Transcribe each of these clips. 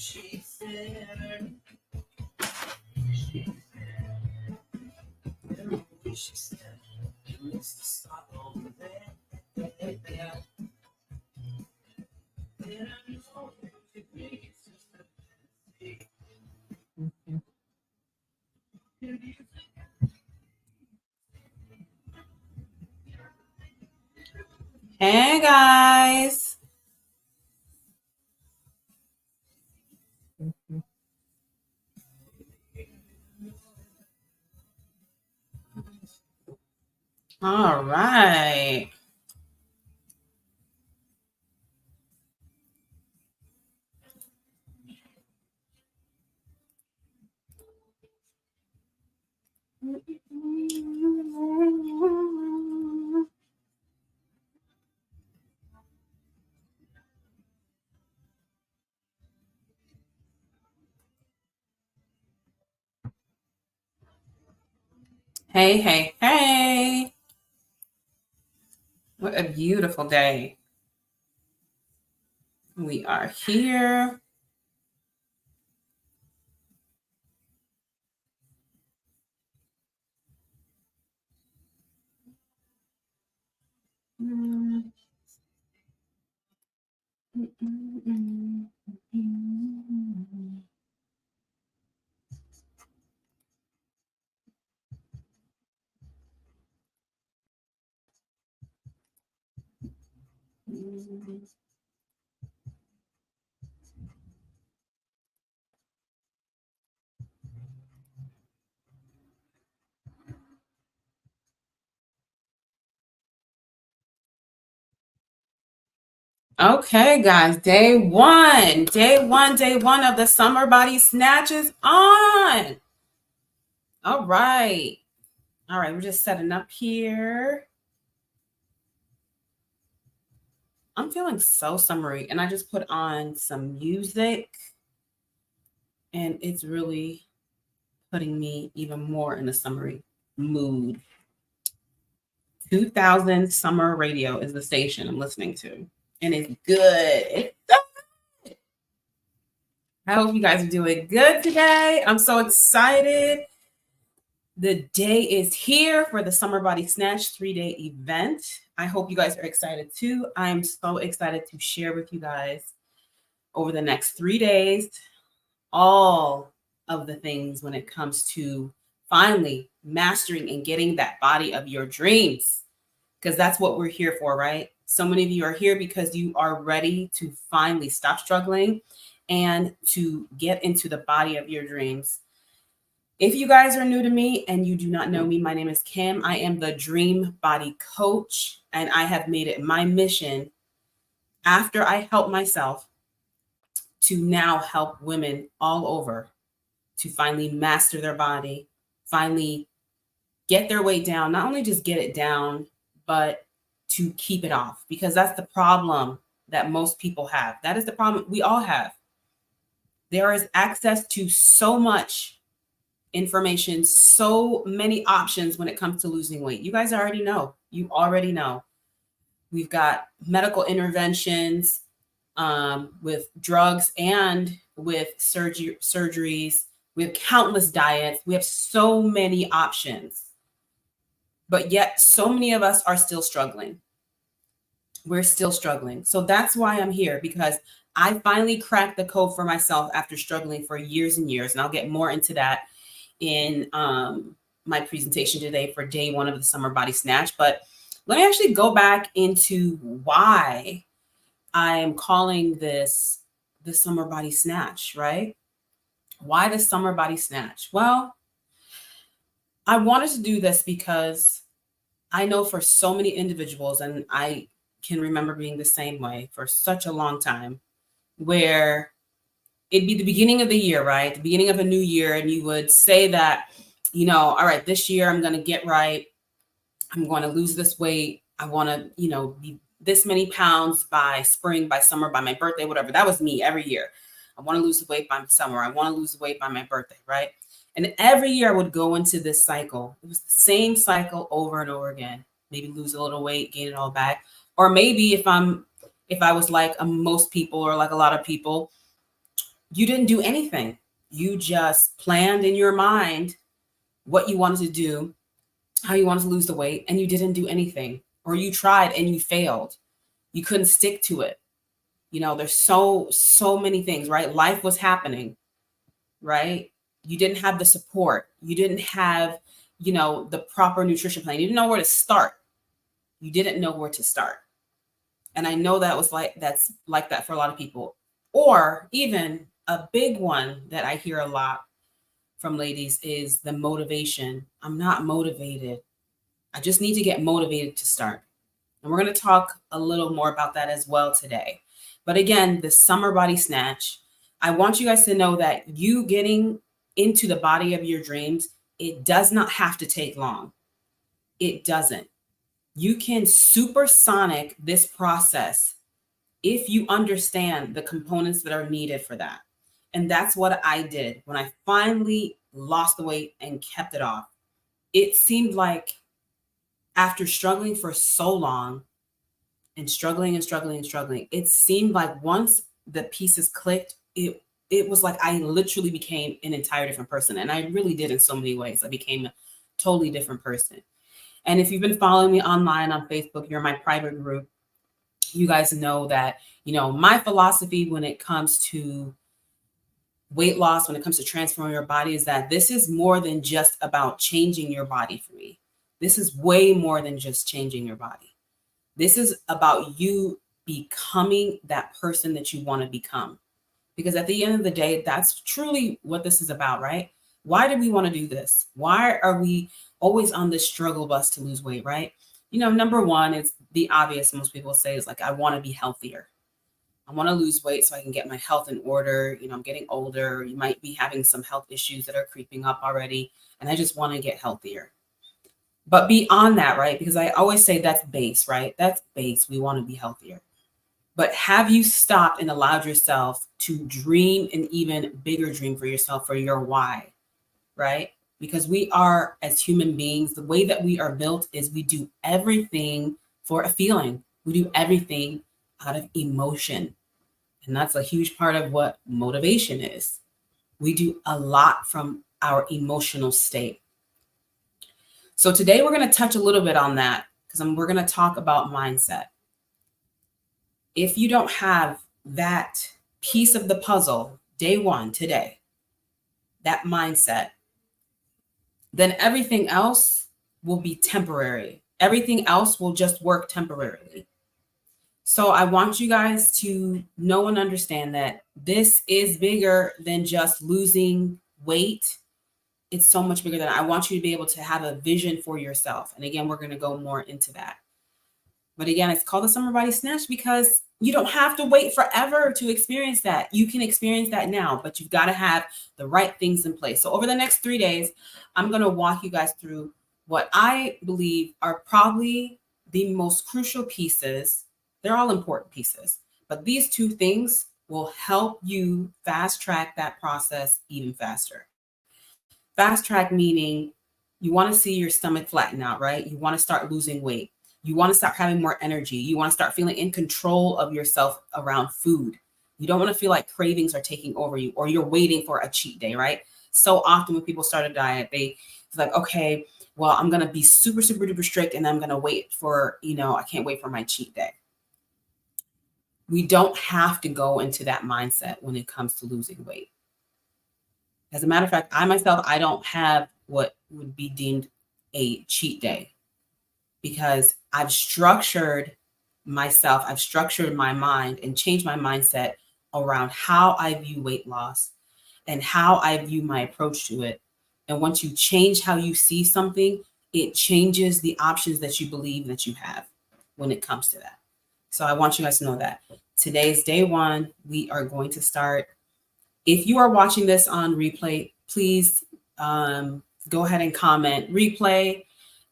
She said, you used to stop over there. And I know it makes just a mistake. Hey guys. All right. Hey, hey, hey. What a beautiful day. We are here. Okay, guys, day one of the Summer Body Snatch is on. All right, we're just setting up here. I'm feeling so summery, and I just put on some music, and it's really putting me even more in a summery mood. 2000 Summer Radio is the station I'm listening to, and it's good. It's good. I hope you guys are doing good today. I'm so excited. The day is here for the Summer Body Snatch 3-day event. I hope you guys are excited too. I'm so excited to share with you guys over the next 3 days all of the things when it comes to finally mastering and getting that body of your dreams, because that's what we're here for, right? So many of you are here because you are ready to finally stop struggling and to get into the body of your dreams. If you guys are new to me and you do not know me, my name is Kim. I am the Dream Body Coach, and I have made it my mission, after I help myself, to now help women all over to finally master their body, finally get their weight down, not only just get it down, but to keep it off, because that's the problem that most people have. That is the problem we all have. There is access to so much information, so many options when it comes to losing weight. You guys already know. You already know. We've got medical interventions with drugs and with surgeries. We have countless diets. We have so many options. But yet so many of us are still struggling. We're still struggling. So that's why I'm here, because I finally cracked the code for myself after struggling for years and years. And I'll get more into that in my presentation today for day one of the Summer Body Snatch. But let me actually go back into why I'm calling this the Summer Body Snatch, right? Why the Summer Body Snatch? Well, I wanted to do this because I know for so many individuals, and I can remember being the same way for such a long time, where it'd be the beginning of the year, right? The beginning of a new year. And you would say that, all right, this year I'm going to get right. I'm going to lose this weight. I want to, be this many pounds by spring, by summer, by my birthday, whatever. That was me every year. I want to lose the weight by summer. I want to lose the weight by my birthday, right? And every year I would go into this cycle. It was the same cycle over and over again. Maybe lose a little weight, gain it all back. Or maybe if I was like most people, or like a lot of people, you didn't do anything. You just planned in your mind what you wanted to do, how you wanted to lose the weight, and you didn't do anything. Or you tried and you failed. You couldn't stick to it. You know, there's so many things, right? Life was happening, right? You didn't have the support. You didn't have, you know, the proper nutrition plan. You didn't know where to start. You didn't know where to start. And I know that's like that for a lot of people. Or even a big one that I hear a lot from ladies is the motivation. I'm not motivated. I just need to get motivated to start. And we're going to talk a little more about that as well today. But again, the Summer Body Snatch, I want you guys to know that you getting into the body of your dreams, it does not have to take long. It doesn't. You can supersonic this process if you understand the components that are needed for that. And that's what I did when I finally lost the weight and kept it off. It seemed like after struggling for so long and struggling, it seemed like once the pieces clicked, it was like I literally became an entire different person. And I really did in so many ways. I became a totally different person. And if you've been following me online on Facebook, you're in my private group, you guys know that, you know, my philosophy when it comes to weight loss, when it comes to transforming your body, is that this is more than just about changing your body for me. This is way more than just changing your body. This is about you becoming that person that you want to become. Because at the end of the day, that's truly what this is about, right? Why do we want to do this? Why are we always on this struggle bus to lose weight, right? You know, number one, it's the obvious most people say is like, I want to be healthier. I want to lose weight so I can get my health in order. You know, I'm getting older. You might be having some health issues that are creeping up already. And I just want to get healthier. But beyond that, right? Because I always say that's base, right? That's base. We want to be healthier. But have you stopped and allowed yourself to dream an even bigger dream for yourself, for your why, right? Because we are, as human beings, the way that we are built is we do everything for a feeling. We do everything out of emotion. And that's a huge part of what motivation is. We do a lot from our emotional state. So today we're going to touch a little bit on that because we're going to talk about mindset. If you don't have that piece of the puzzle, day one, today, that mindset, then everything else will be temporary. Everything else will just work temporarily. So I want you guys to know and understand that this is bigger than just losing weight. It's so much bigger than that. I want you to be able to have a vision for yourself. And again, we're going to go more into that. But again, it's called the Summer Body Snatch because you don't have to wait forever to experience that. You can experience that now, but you've got to have the right things in place. So over the next 3 days, I'm going to walk you guys through what I believe are probably the most crucial pieces. They're all important pieces, but these two things will help you fast track that process even faster. Fast track meaning you want to see your stomach flatten out, right? You want to start losing weight. You want to start having more energy. You want to start feeling in control of yourself around food. You don't want to feel like cravings are taking over you or you're waiting for a cheat day, right? So often when people start a diet, it's like, okay, well, I'm going to be super, super duper strict and I'm going to wait for, I can't wait for my cheat day. We don't have to go into that mindset when it comes to losing weight. As a matter of fact, I don't have what would be deemed a cheat day because I've structured myself, I've structured my mind and changed my mindset around how I view weight loss and how I view my approach to it. And once you change how you see something, it changes the options that you believe that you have when it comes to that. So I want you guys to know that today's day one. We are going to start. If you are watching this on replay, please go ahead and comment replay.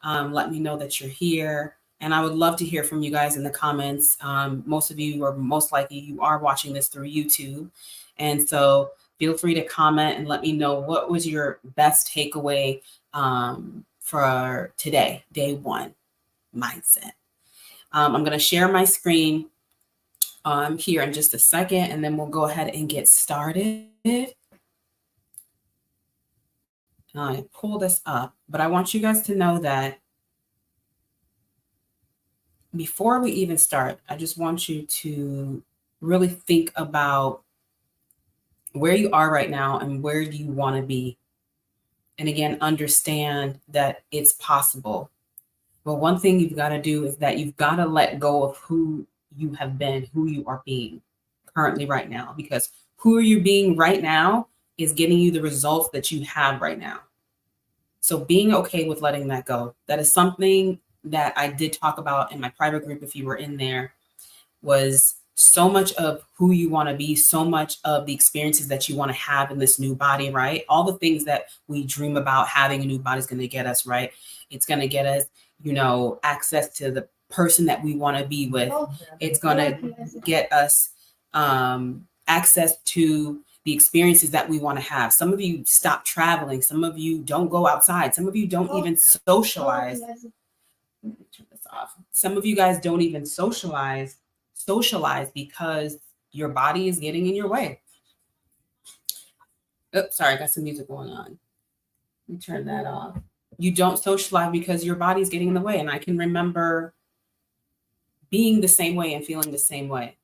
Let me know that you're here. And I would love to hear from you guys in the comments. Most of you, or most likely, you are watching this through YouTube. And so feel free to comment and let me know what was your best takeaway for today, day one, mindset. I'm going to share my screen here in just a second, and then we'll go ahead and get started. I pull this up, but I want you guys to know that before we even start, I just want you to really think about where you are right now and where you want to be. And again, understand that it's possible. But one thing you've got to do is that you've got to let go of who you have been, who you are being currently right now, because who you're being right now is getting you the results that you have right now. So being okay with letting that go, that is something that I did talk about in my private group. If you were in there, was so much of who you want to be, so much of the experiences that you want to have in this new body, right? All the things that we dream about having a new body is going to get us, right? It's going to get us, access to the person that we want to be with. It's going to get us access to the experiences that we want to have. Some of you stop traveling. Some of you don't go outside. Some of you don't even socialize. Let me turn this off. Some of you guys don't even socialize because your body is getting in your way. Oops, sorry, I got some music going on. Let me turn that off. You don't socialize because your body's getting in the way. And I can remember being the same way and feeling the same way.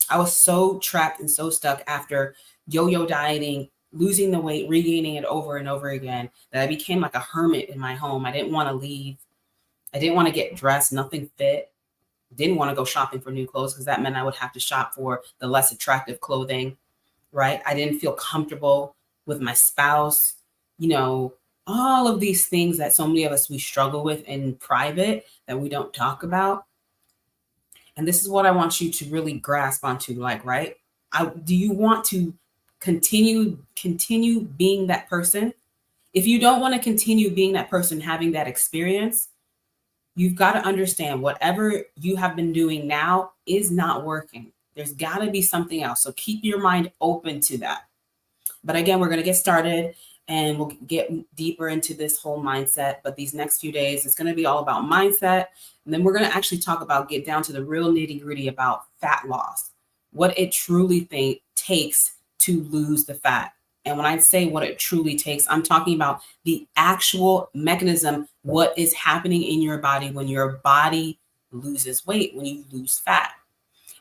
I was so trapped and so stuck after yo-yo dieting, losing the weight, regaining it over and over again, that I became like a hermit in my home. I didn't want to leave. I didn't want to get dressed, nothing fit. Didn't want to go shopping for new clothes because that meant I would have to shop for the less attractive clothing, right? I didn't feel comfortable with my spouse, all of these things that so many of us, we struggle with in private that we don't talk about. And this is what I want you to really grasp onto, right? Do you want to continue being that person? If you don't want to continue being that person, having that experience, you've got to understand whatever you have been doing now is not working. There's got to be something else. So keep your mind open to that. But again, we're going to get started and we'll get deeper into this whole mindset. But these next few days, it's going to be all about mindset. And then we're going to actually get down to the real nitty gritty about fat loss, what it truly takes to lose the fat. And when I say what it truly takes, I'm talking about the actual mechanism, what is happening in your body when your body loses weight, when you lose fat.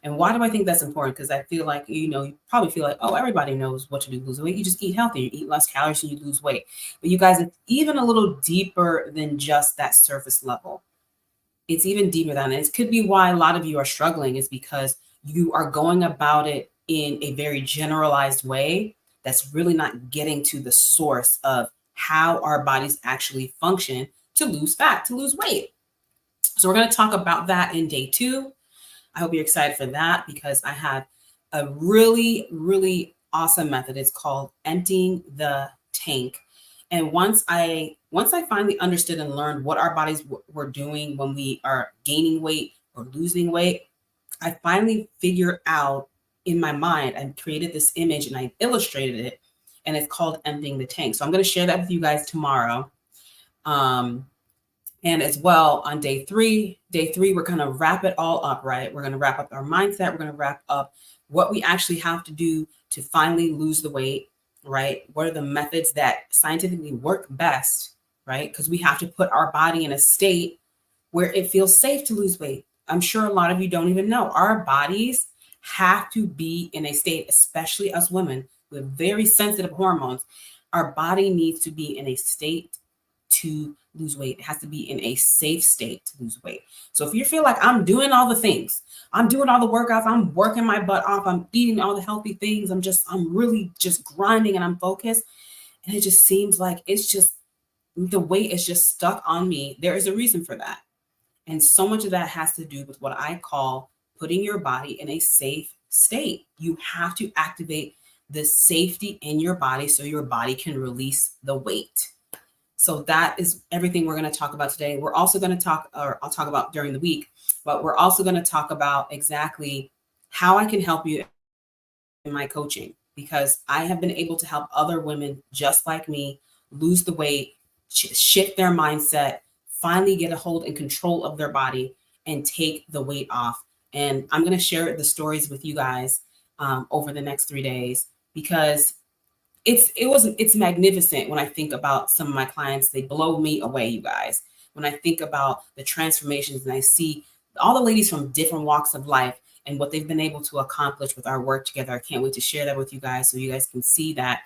And why do I think that's important? Because I feel like, you probably feel like, oh, everybody knows what to do to lose weight. You just eat healthy, you eat less calories and you lose weight. But you guys, it's even a little deeper than just that surface level. It's even deeper than that. It could be why a lot of you are struggling is because you are going about it in a very generalized way that's really not getting to the source of how our bodies actually function to lose fat, to lose weight. So we're going to talk about that in day 2. I hope you're excited for that because I have a really, really awesome method. It's called emptying the tank. And once I finally understood and learned what our bodies were doing when we are gaining weight or losing weight, I finally figured out in my mind and created this image and I illustrated it, and it's called emptying the tank. So I'm going to share that with you guys tomorrow. And as well on day 3, we're going to wrap it all up, right? We're going to wrap up our mindset. We're going to wrap up what we actually have to do to finally lose the weight, right? What are the methods that scientifically work best, right? Because we have to put our body in a state where it feels safe to lose weight. I'm sure a lot of you don't even know. Our bodies have to be in a state, especially us women with very sensitive hormones. Our body needs to be in a state to lose weight. It has to be in a safe state to lose weight. So if you feel like I'm doing all the things, I'm doing all the workouts, I'm working my butt off, I'm eating all the healthy things, I'm really just grinding and I'm focused, and it just seems like the weight is just stuck on me, there is a reason for that. And so much of that has to do with what I call putting your body in a safe state. You have to activate the safety in your body so your body can release the weight. So that is everything we're going to talk about today. We're also going to I'll talk about during the week, but we're also going to talk about exactly how I can help you in my coaching, because I have been able to help other women just like me lose the weight, shift their mindset, finally get a hold and control of their body and take the weight off And I'm going to share the stories with you guys over the next 3 days, because it's magnificent. When I think about some of my clients, they blow me away, you guys. When I think about the transformations and I see all the ladies from different walks of life and what they've been able to accomplish with our work together, I can't wait to share that with you guys, so you guys can see that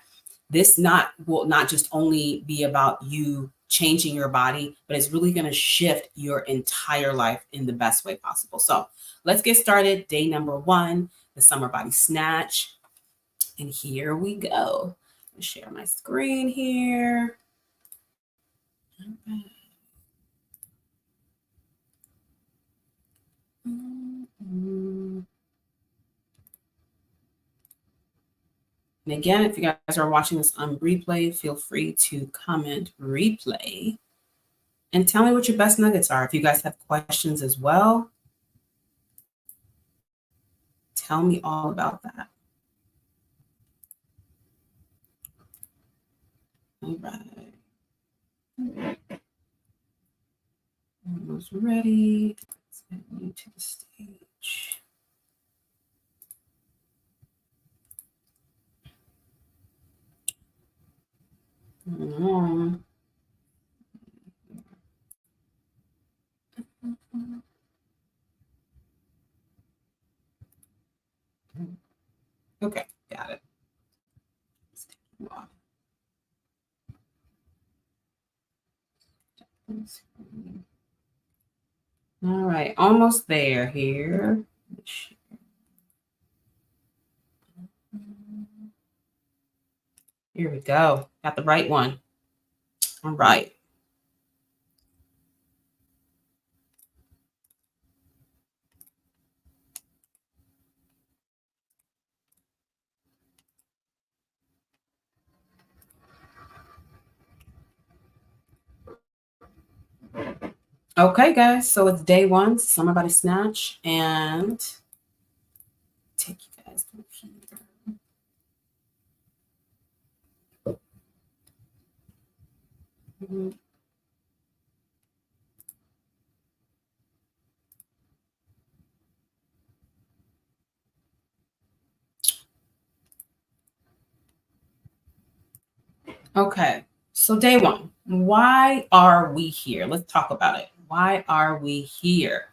this will not just only be about you changing your body, but it's really going to shift your entire life in the best way possible. So let's get started. Day number 1, the Summer Body Snatch. And here we go. I'll share my screen here. And again, if you guys are watching this on replay, feel free to comment replay and tell me what your best nuggets are. If you guys have questions as well, tell me all about that. All right. Almost ready. Let's get you to the stage. Okay, got it. All right, almost there here. Here we go. Got the right one. All right. Okay, guys, so it's day 1, Summer Body Snatch, and take you guys through here. Okay, so day 1, why are we here? Let's talk about it. Why are we here?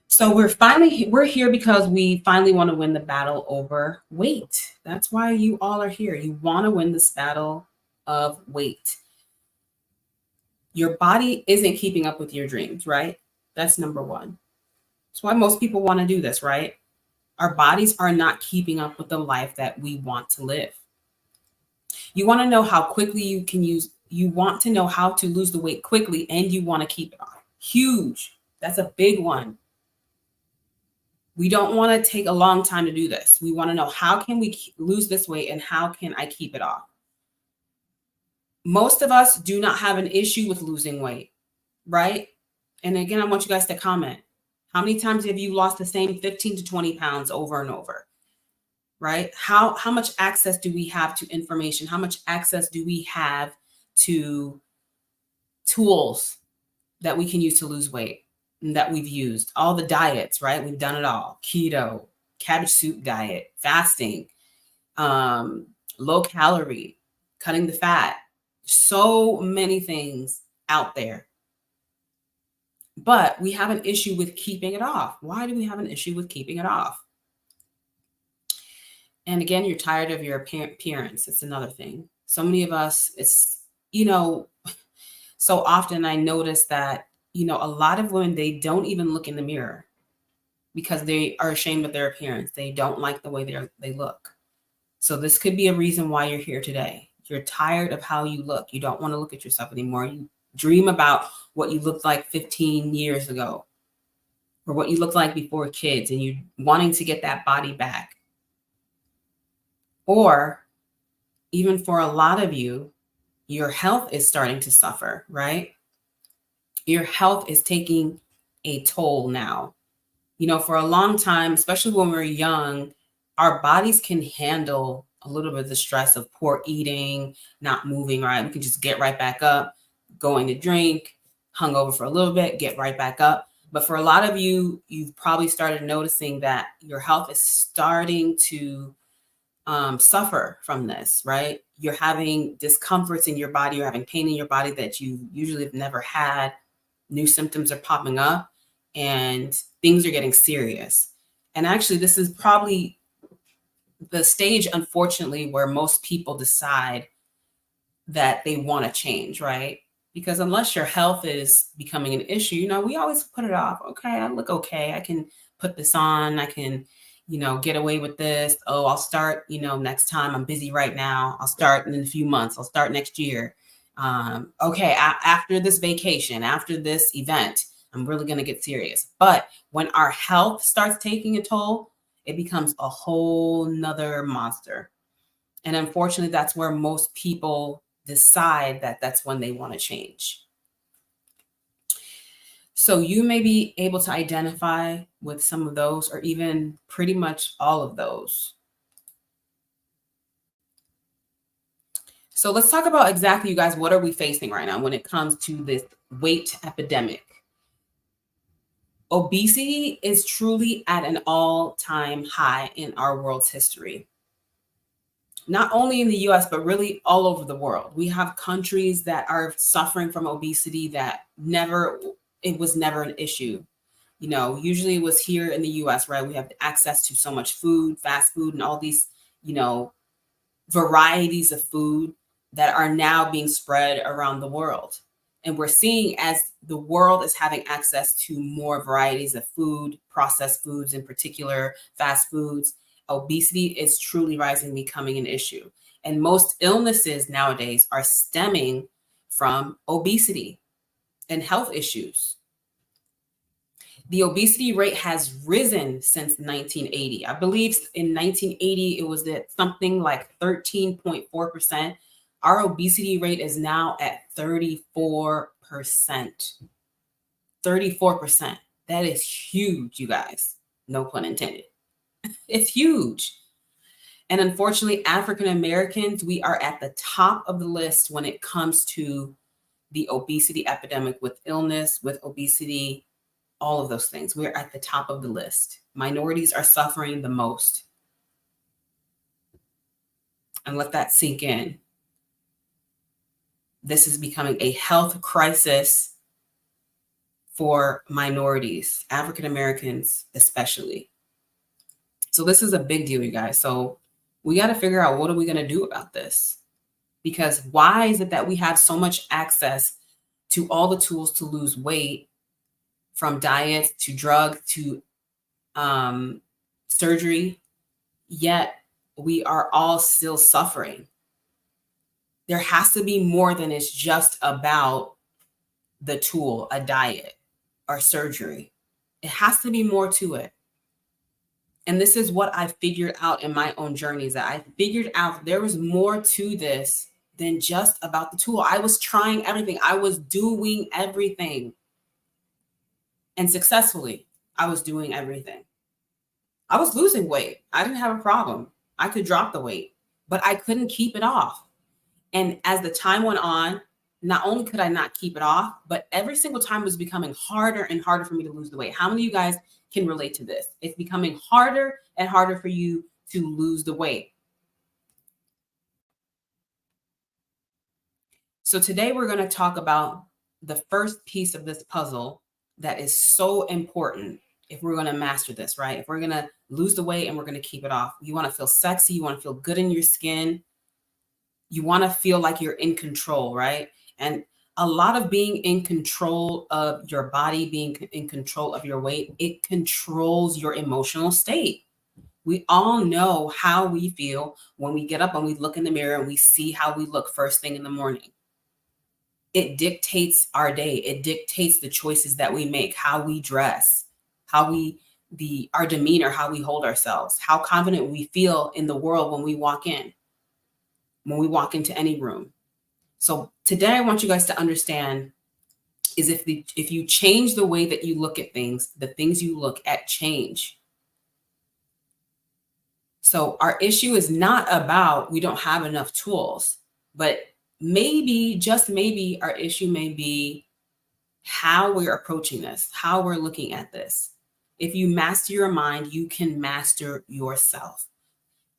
So we're here because we finally want to win the battle over weight. That's why you all are here. You want to win this battle of weight. Your body isn't keeping up with your dreams, right? That's number 1. That's why most people want to do this, right? Our bodies are not keeping up with the life that we want to live. You want to know how quickly you want to know how to lose the weight quickly, and you want to keep it off. Huge. That's a big one. We don't want to take a long time to do this. We want to know, how can we lose this weight and how can I keep it off? Most of us do not have an issue with losing weight, right? And again, I want you guys to comment. How many times have you lost the same 15 to 20 pounds over and over, right? How much access do we have to information? How much access do we have to tools that we can use to lose weight and that we've used? All the diets, right? We've done it all. Keto, cabbage soup diet, fasting, low calorie, cutting the fat. So many things out there. But we have an issue with keeping it off. Why do we have an issue with keeping it off? And again, you're tired of your appearance. It's another thing. So many of us, it's, so often I notice that, a lot of women, they don't even look in the mirror because they are ashamed of their appearance. They don't like the way they look. So this could be a reason why you're here today. You're tired of how you look. You don't want to look at yourself anymore. You dream about what you looked like 15 years ago or what you looked like before kids, and you wanting to get that body back. Or even for a lot of you, your health is starting to suffer, right? Your health is taking a toll now. For a long time, especially when we're young, our bodies can handle a little bit of the stress of poor eating, not moving right. We can just get right back up. going to drink, hungover for a little bit, get right back up. But for a lot of you, you've probably started noticing that your health is starting to suffer from this, right? You're having discomforts in your body, you're having pain in your body that you usually have never had. New symptoms are popping up and things are getting serious. And actually, this is probably the stage, unfortunately, where most people decide that they want to change, right? Because unless your health is becoming an issue, we always put it off. Okay, I look okay. I can put this on. I can, get away with this. Oh, I'll start, next time. I'm busy right now. I'll start in a few months. I'll start next year. Okay, after this vacation, after this event, I'm really going to get serious. But when our health starts taking a toll, it becomes a whole nother monster. And unfortunately, that's where most people decide that that's when they want to change. So you may be able to identify with some of those, or even pretty much all of those. So let's talk about exactly, you guys, what are we facing right now when it comes to this weight epidemic? Obesity is truly at an all-time high in our world's history. Not only in the US, but really all over the world. We have countries that are suffering from obesity that it was never an issue. Usually it was here in the US, right? We have access to so much food, fast food, and all these, varieties of food that are now being spread around the world. And we're seeing, as the world is having access to more varieties of food, processed foods in particular, fast foods, obesity is truly rising, becoming an issue. And most illnesses nowadays are stemming from obesity and health issues. The obesity rate has risen since 1980. I believe in 1980, it was at something like 13.4%. Our obesity rate is now at 34%. 34%. That is huge, you guys. No pun intended. It's huge. And unfortunately, African Americans, we are at the top of the list when it comes to the obesity epidemic, with illness, with obesity, all of those things. We're at the top of the list. Minorities are suffering the most. And let that sink in. This is becoming a health crisis for minorities, African Americans especially. So this is a big deal, you guys. So we got to figure out, what are we going to do about this? Because why is it that we have so much access to all the tools to lose weight, from diets to drugs to surgery, yet we are all still suffering? There has to be more than it's just about the tool, a diet or surgery. It has to be more to it. And this is what I figured out in my own journeys, that I figured out there was more to this than just about the tool. I was trying everything. I was doing everything. And successfully, I was doing everything. I was losing weight. I didn't have a problem. I could drop the weight, but I couldn't keep it off. And as the time went on, not only could I not keep it off, but every single time it was becoming harder and harder for me to lose the weight. How many of you guys can relate to this? It's becoming harder and harder for you to lose the weight. So today we're going to talk about the first piece of this puzzle that is so important if we're going to master this, right? If we're going to lose the weight and we're going to keep it off. You want to feel sexy. You want to feel good in your skin. You want to feel like you're in control, right? And a lot of being in control of your body, being in control of your weight, it controls your emotional state. We all know how we feel when we get up and we look in the mirror and we see how we look first thing in the morning. It dictates our day. It dictates the choices that we make, how we dress, how our demeanor, how we hold ourselves, how confident we feel in the world when we walk into any room. So today I want you guys to understand is if you change the way that you look at things, the things you look at change. So our issue is not about we don't have enough tools, but maybe, just maybe, our issue may be how we're approaching this, how we're looking at this. If you master your mind, you can master yourself.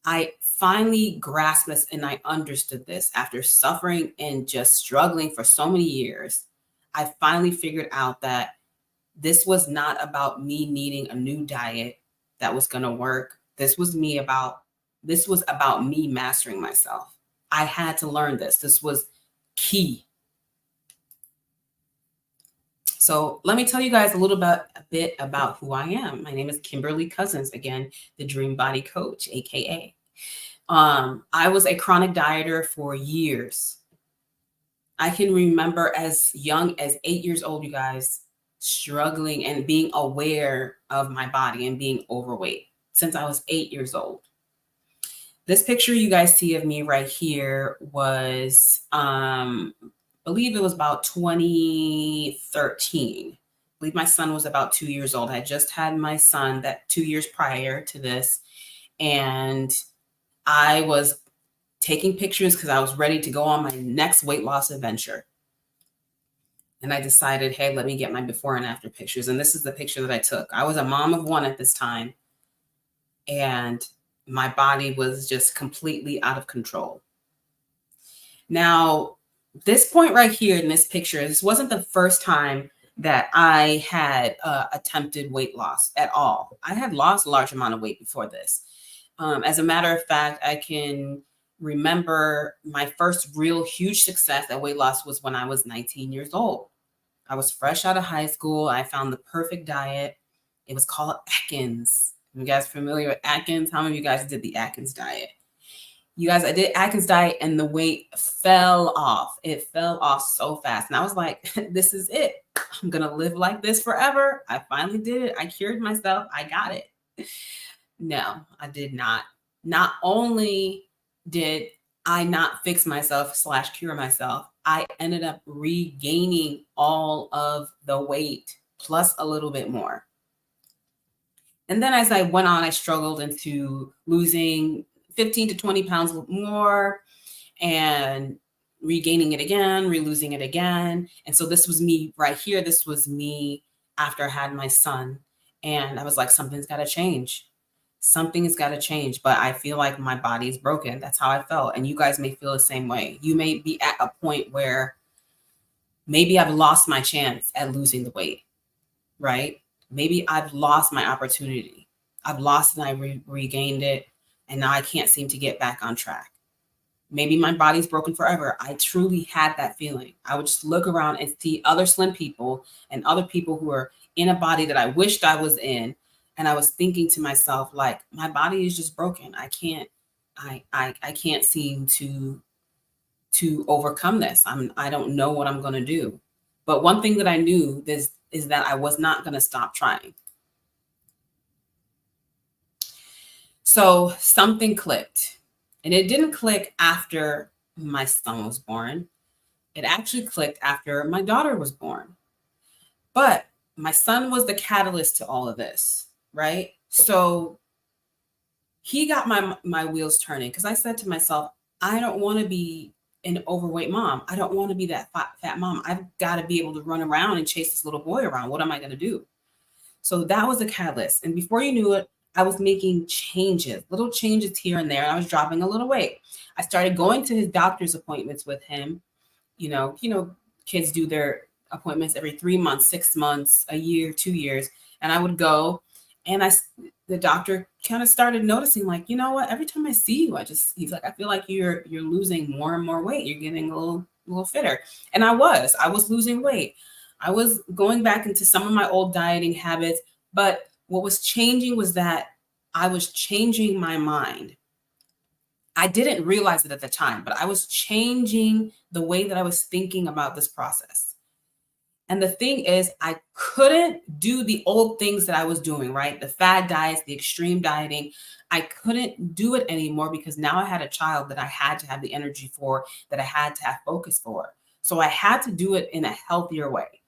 I finally grasped this and I understood this after suffering and just struggling for so many years. I finally figured out that this was not about me needing a new diet that was going to work. This was about me mastering myself. I had to learn this. This was key. So let me tell you guys a bit about who I am. My name is Kimberly Cousins, again, the Dream Body Coach, AKA. I was a chronic dieter for years. I can remember as young as 8 years old, you guys, struggling and being aware of my body and being overweight since I was 8 years old. This picture you guys see of me right here was, I believe it was about 2013. I believe my son was about 2 years old. I just had my son that 2 years prior to this. And I was taking pictures because I was ready to go on my next weight loss adventure. And I decided, hey, let me get my before and after pictures. And this is the picture that I took. I was a mom of one at this time. And my body was just completely out of control. Now, this point right here in this picture, this wasn't the first time that I had attempted weight loss at all. I had lost a large amount of weight before this. As a matter of fact, I can remember my first real huge success at weight loss was when I was 19 years old. I was fresh out of high school. I found the perfect diet. It was called Atkins. You guys familiar with Atkins? How many of you guys did the Atkins diet? You guys, I did Atkins diet and the weight fell off. It fell off so fast. And I was like, this is it. I'm going to live like this forever. I finally did it. I cured myself. I got it. No, I did not. Not only did I not fix myself / cure myself, I ended up regaining all of the weight plus a little bit more. And then as I went on, I struggled into losing 15 to 20 pounds more and regaining it again, re-losing it again. And so this was me right here. This was me after I had my son. And I was like, something's got to change. Something has got to change. But I feel like my body is broken. That's how I felt. And you guys may feel the same way. You may be at a point where maybe I've lost my chance at losing the weight, right? Maybe I've lost my opportunity. I've lost and I regained it. And now I can't seem to get back on track. Maybe my body's broken forever. I truly had that feeling. I would just look around and see other slim people and other people who are in a body that I wished I was in. And I was thinking to myself, like, my body is just broken. I can't seem to overcome this. I don't know what I'm going to do. But one thing that I knew is that I was not going to stop trying. So something clicked, and it didn't click after my son was born. It actually clicked after my daughter was born. But my son was the catalyst to all of this, right? So he got my wheels turning because I said to myself, I don't want to be an overweight mom. I don't want to be that fat mom. I've got to be able to run around and chase this little boy around. What am I going to do? So that was a catalyst. And before you knew it, I was making changes, little changes here and there. And I was dropping a little weight. I started going to his doctor's appointments with him. You know, kids do their appointments every 3 months, 6 months, a year, 2 years. And I would go, and the doctor kind of started noticing, like, you know what, every time I see you, he's like, I feel like you're losing more and more weight. You're getting a little fitter. And I was losing weight. I was going back into some of my old dieting habits, but what was changing was that I was changing my mind. I didn't realize it at the time, but I was changing the way that I was thinking about this process. And the thing is, I couldn't do the old things that I was doing, right? The fad diets, the extreme dieting. I couldn't do it anymore because now I had a child that I had to have the energy for, that I had to have focus for. So I had to do it in a healthier way.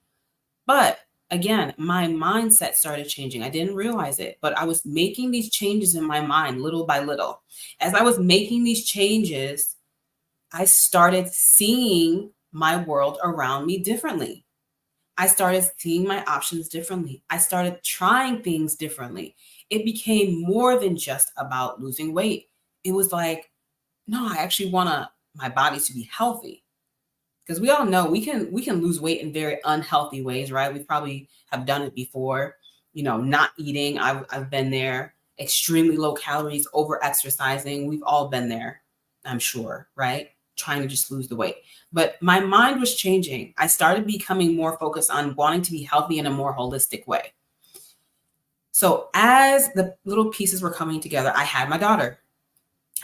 But again, my mindset started changing. I didn't realize it, but I was making these changes in my mind little by little. As I was making these changes, I started seeing my world around me differently. I started seeing my options differently. I started trying things differently. It became more than just about losing weight. It was like, no, I actually want my body to be healthy. Because we all know we can lose weight in very unhealthy ways, right? We probably have done it before. Not eating. I've been there. Extremely low calories, over exercising. We've all been there, I'm sure, right? Trying to just lose the weight. But my mind was changing. I started becoming more focused on wanting to be healthy in a more holistic way. So as the little pieces were coming together, I had my daughter.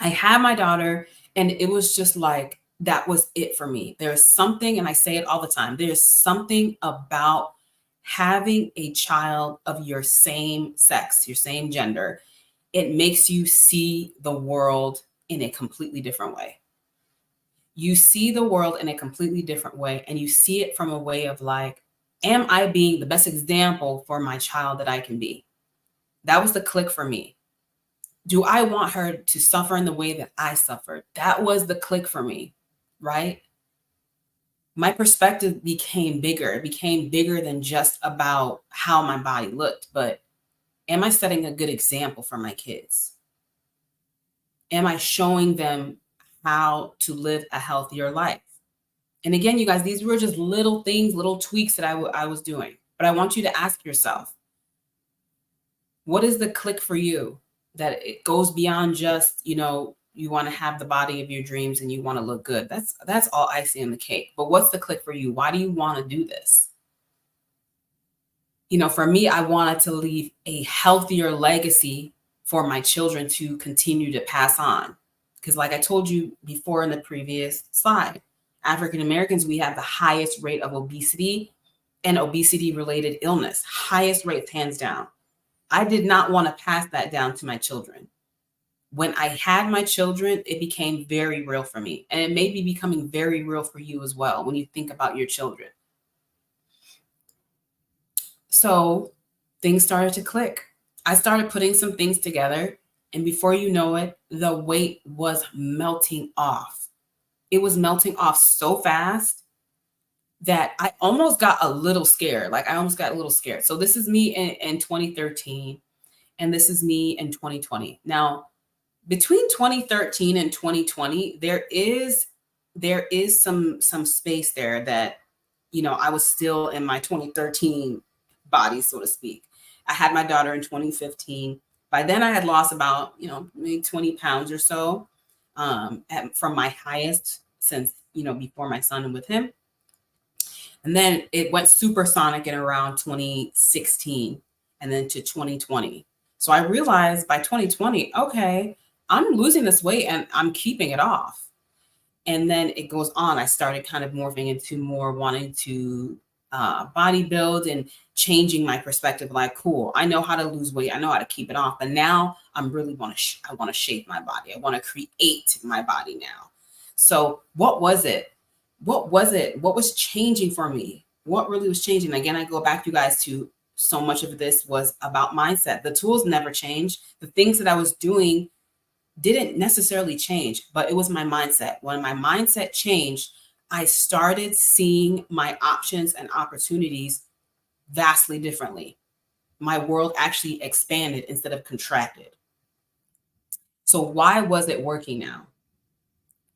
And it was just like, that was it for me. There's something, and I say it all the time, there's something about having a child of your same sex, your same gender. It makes you see the world in a completely different way. You see the world in a completely different way, and you see it from a way of like, am I being the best example for my child that I can be? That was the click for me. Do I want her to suffer in the way that I suffered? That was the click for me, right? My perspective became bigger. It became bigger than just about how my body looked, but am I setting a good example for my kids? Am I showing them how to live a healthier life? And again, you guys, these were just little things, little tweaks that I was doing. But I want you to ask yourself, what is the click for you? That it goes beyond just, you want to have the body of your dreams and you want to look good. That's all icing on the cake. But what's the click for you? Why do you want to do this? For me, I wanted to leave a healthier legacy for my children to continue to pass on. Because like I told you before in the previous slide, African Americans, we have the highest rate of obesity and obesity related illness, highest rates hands down. I did not want to pass that down to my children. When I had my children, it became very real for me. And it may be becoming very real for you as well when you think about your children. So things started to click. I started putting some things together. And before you know it, the weight was melting off. It was melting off so fast that I almost got a little scared. So this is me in 2013. And this is me in 2020. Now, between 2013 and 2020, there is some space there that, I was still in my 2013 body, so to speak. I had my daughter in 2015. By then I had lost about, maybe 20 pounds or so from my highest since, before my son and with him. And then it went supersonic in around 2016 and then to 2020. So I realized by 2020, okay, I'm losing this weight and I'm keeping it off. And then it goes on. I started kind of morphing into more wanting to body build and changing my perspective. Like, cool, I know how to lose weight. I know how to keep it off. But now I'm really I want to shape my body. I want to create my body now. So what was it? What was changing for me? What really was changing? Again, I go back, you guys, to so much of this was about mindset. The tools never changed. The things that I was doing didn't necessarily change, but it was my mindset. When my mindset changed, I started seeing my options and opportunities vastly differently. My world actually expanded instead of contracted. So why was it working now?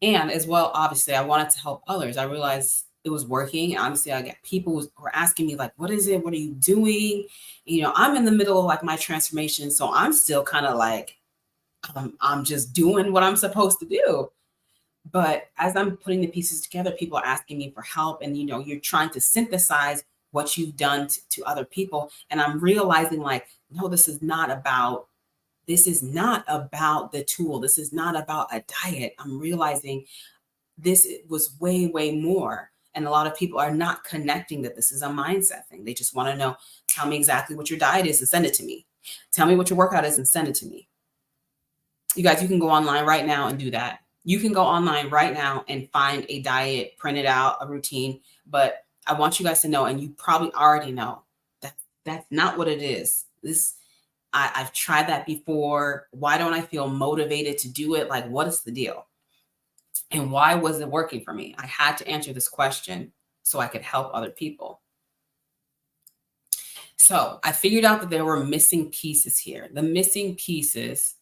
And as well, obviously, I wanted to help others. I realized it was working. Obviously, I got people who were asking me, like, what is it? What are you doing? I'm in the middle of like my transformation. So I'm still kind of like, I'm just doing what I'm supposed to do. But as I'm putting the pieces together, people are asking me for help. And, you're trying to synthesize what you've done to other people. And I'm realizing like, no, this is not about the tool. This is not about a diet. I'm realizing this was way, way more. And a lot of people are not connecting that this is a mindset thing. They just want to know, tell me exactly what your diet is and send it to me. Tell me what your workout is and send it to me. You guys, you can go online right now and do that. You can go online right now and find a diet, print it out, a routine. But I want you guys to know, and you probably already know, that that's not what it is. I've tried that before. Why don't I feel motivated to do it? Like, what is the deal? And why was it working for me? I had to answer this question so I could help other people. So I figured out that there were missing pieces here. The missing pieces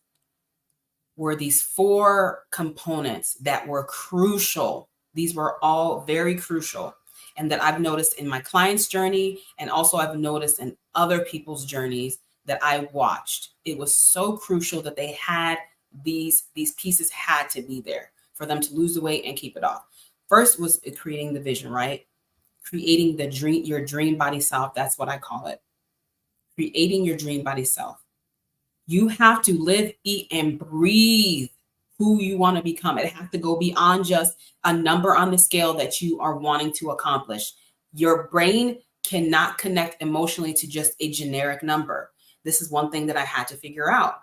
were these 4 components that were crucial. These were all very crucial, and that I've noticed in my client's journey, and also I've noticed in other people's journeys that I watched. It was so crucial that they had these pieces had to be there for them to lose the weight and keep it off. First was creating the vision, right? Creating the dream, your dream body self. That's what I call it. Creating your dream body self. You have to live, eat, and breathe who you want to become. It has to go beyond just a number on the scale that you are wanting to accomplish. Your brain cannot connect emotionally to just a generic number. This is one thing that I had to figure out.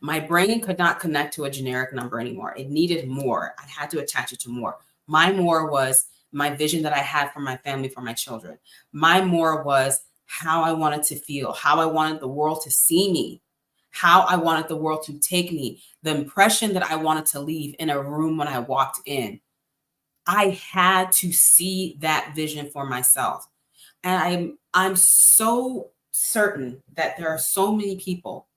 My brain could not connect to a generic number anymore. It needed more. I had to attach it to more. My more was my vision that I had for my family, for my children. My more was how I wanted to feel, how I wanted the world to see me, how I wanted the world to take me, the impression that I wanted to leave in a room when I walked in. I had to see that vision for myself. And I'm so certain that there are so many people,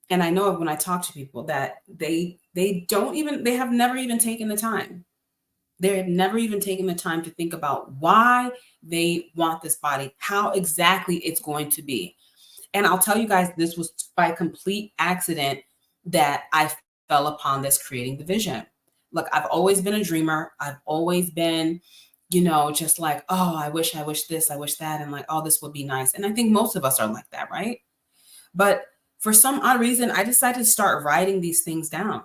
and I know when I talk to people that they have never even taken the time. They have never even taken the time to think about why they want this body, how exactly it's going to be. And I'll tell you guys, this was by complete accident that I fell upon this creating the vision. Look, I've always been a dreamer. I've always been, just like, oh, I wish this, I wish that. And like, oh, this would be nice. And I think most of us are like that, right? But for some odd reason, I decided to start writing these things down.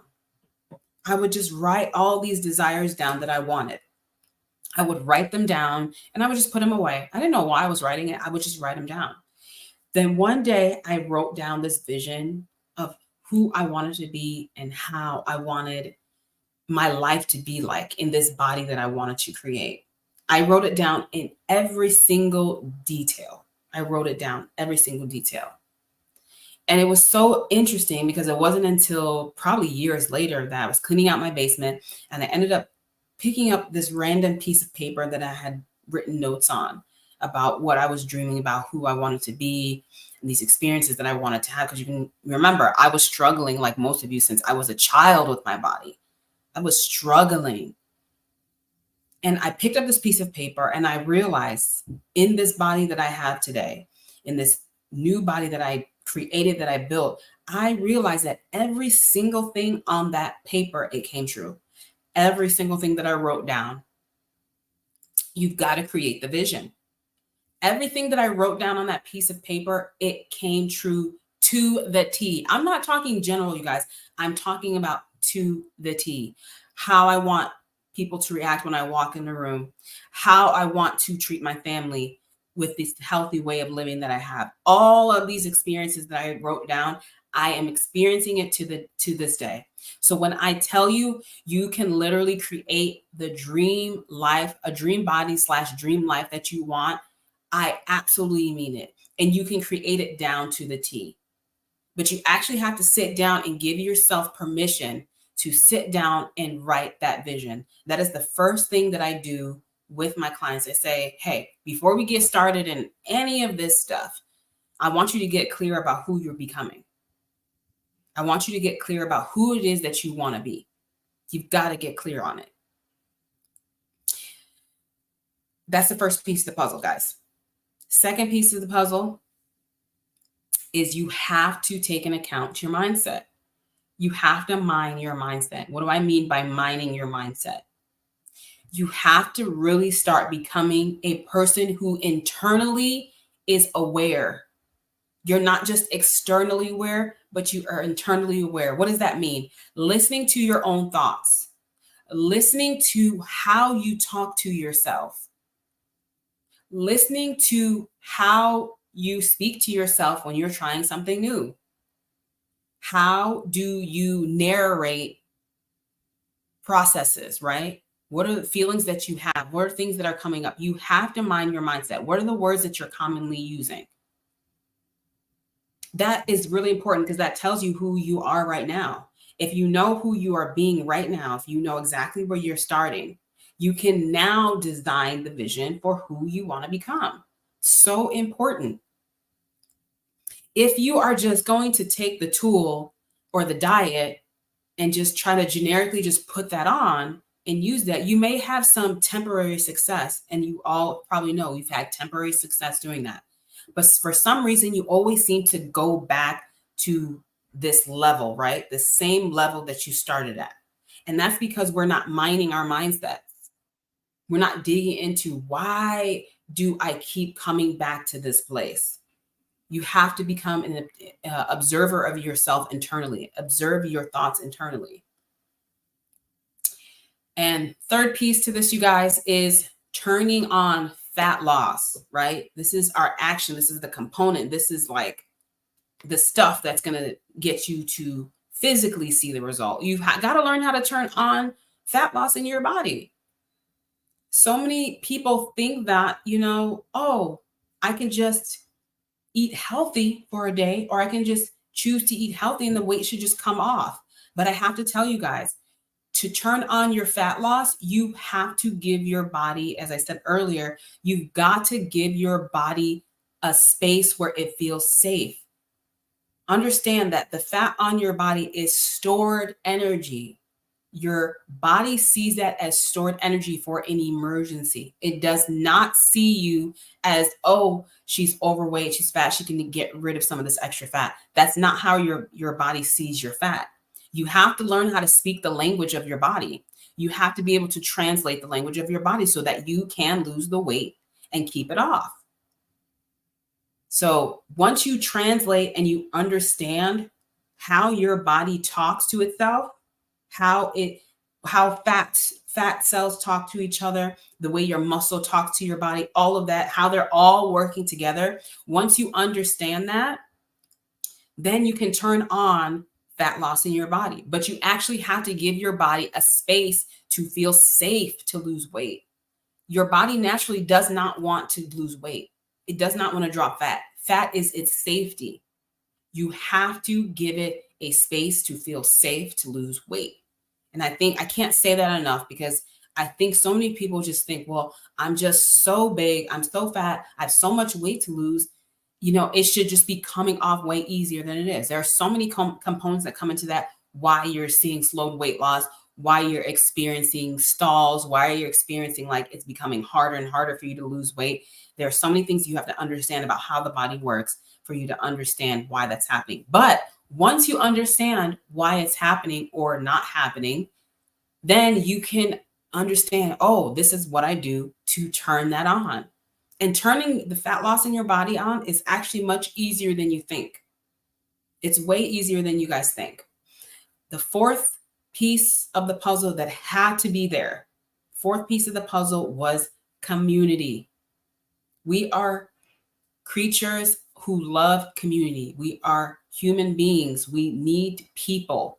I would just write all these desires down that I wanted. I would write them down and I would just put them away. I didn't know why I was writing it. I would just write them down. Then one day I wrote down this vision of who I wanted to be and how I wanted my life to be like in this body that I wanted to create. I wrote it down in every single detail. I wrote it down, every single detail. And it was so interesting because it wasn't until probably years later that I was cleaning out my basement and I ended up picking up this random piece of paper that I had written notes on about what I was dreaming about, who I wanted to be, and these experiences that I wanted to have. Because you can remember, I was struggling like most of you since I was a child with my body. I was struggling. And I picked up this piece of paper and I realized in this body that I have today, in this new body that I created, that I built, I realized that every single thing on that paper, it came true. Every single thing that I wrote down. You've got to create the vision. Everything that I wrote down on that piece of paper, it came true to the T. I'm not talking general, you guys. I'm talking about to the T. How I want people to react when I walk in the room, how I want to treat my family with this healthy way of living that I have. All of these experiences that I wrote down, I am experiencing it to this day. So when I tell you, you can literally create the dream life, a dream body / dream life that you want, I absolutely mean it. And you can create it down to the T. But you actually have to sit down and give yourself permission to sit down and write that vision. That is the first thing that I do with my clients. I say, hey, before we get started in any of this stuff, I want you to get clear about who you're becoming. I want you to get clear about who it is that you want to be. You've got to get clear on it. That's the first piece of the puzzle, guys. Second piece of the puzzle is you have to take into account your mindset. You have to mine your mindset. What do I mean by mining your mindset? You have to really start becoming a person who internally is aware. You're not just externally aware, but you are internally aware. What does that mean? Listening to your own thoughts, listening to how you talk to yourself, listening to how you speak to yourself when you're trying something new. How do you narrate processes, right? What are the feelings that you have? What are things that are coming up? You have to mind your mindset. What are the words that you're commonly using? That is really important because that tells you who you are right now. If you know who you are being right now, if you know exactly where you're starting, you can now design the vision for who you want to become. So important. If you are just going to take the tool or the diet and just try to generically just put that on and use that, you may have some temporary success. And you all probably know you've had temporary success doing that. But for some reason, you always seem to go back to this level, right? The same level that you started at. And that's because we're not mining our mindsets. We're not digging into, why do I keep coming back to this place? You have to become an observer of yourself internally. Observe your thoughts internally. And third piece to this, you guys, is turning on fat loss, right? This is our action. This is the component. This is like the stuff that's going to get you to physically see the result. You've got to learn how to turn on fat loss in your body. So many people think that, oh, I can just eat healthy for a day, or I can just choose to eat healthy and the weight should just come off. But I have to tell you guys, to turn on your fat loss, you have to give your body, as I said earlier, you've got to give your body a space where it feels safe. Understand that the fat on your body is stored energy. Your body sees that as stored energy for an emergency. It does not see you as, oh, she's overweight, she's fat, she can get rid of some of this extra fat. That's not how your body sees your fat. You have to learn how to speak the language of your body. You have to be able to translate the language of your body so that you can lose the weight and keep it off. So once you translate and you understand how your body talks to itself, how fat cells talk to each other, the way your muscle talks to your body, all of that, how they're all working together. Once you understand that, then you can turn on fat loss in your body. But you actually have to give your body a space to feel safe to lose weight. Your body naturally does not want to lose weight. It does not want to drop fat. Fat is its safety. You have to give it a space to feel safe to lose weight. And I can't say that enough, because I think so many people just think, well, I'm just so big, I'm so fat, I have so much weight to lose. It should just be coming off way easier than it is. There are so many components that come into that, why you're seeing slowed weight loss, why you're experiencing stalls, why you're experiencing like it's becoming harder and harder for you to lose weight. There are so many things you have to understand about how the body works for you to understand why that's happening. But once you understand why it's happening or not happening, then you can understand, oh, this is what I do to turn that on. And turning the fat loss in your body on is actually much easier than you think. It's way easier than you guys think. The fourth piece of the puzzle that had to be there, fourth piece of the puzzle, was community. We are creatures who love community. We are human beings. We need people.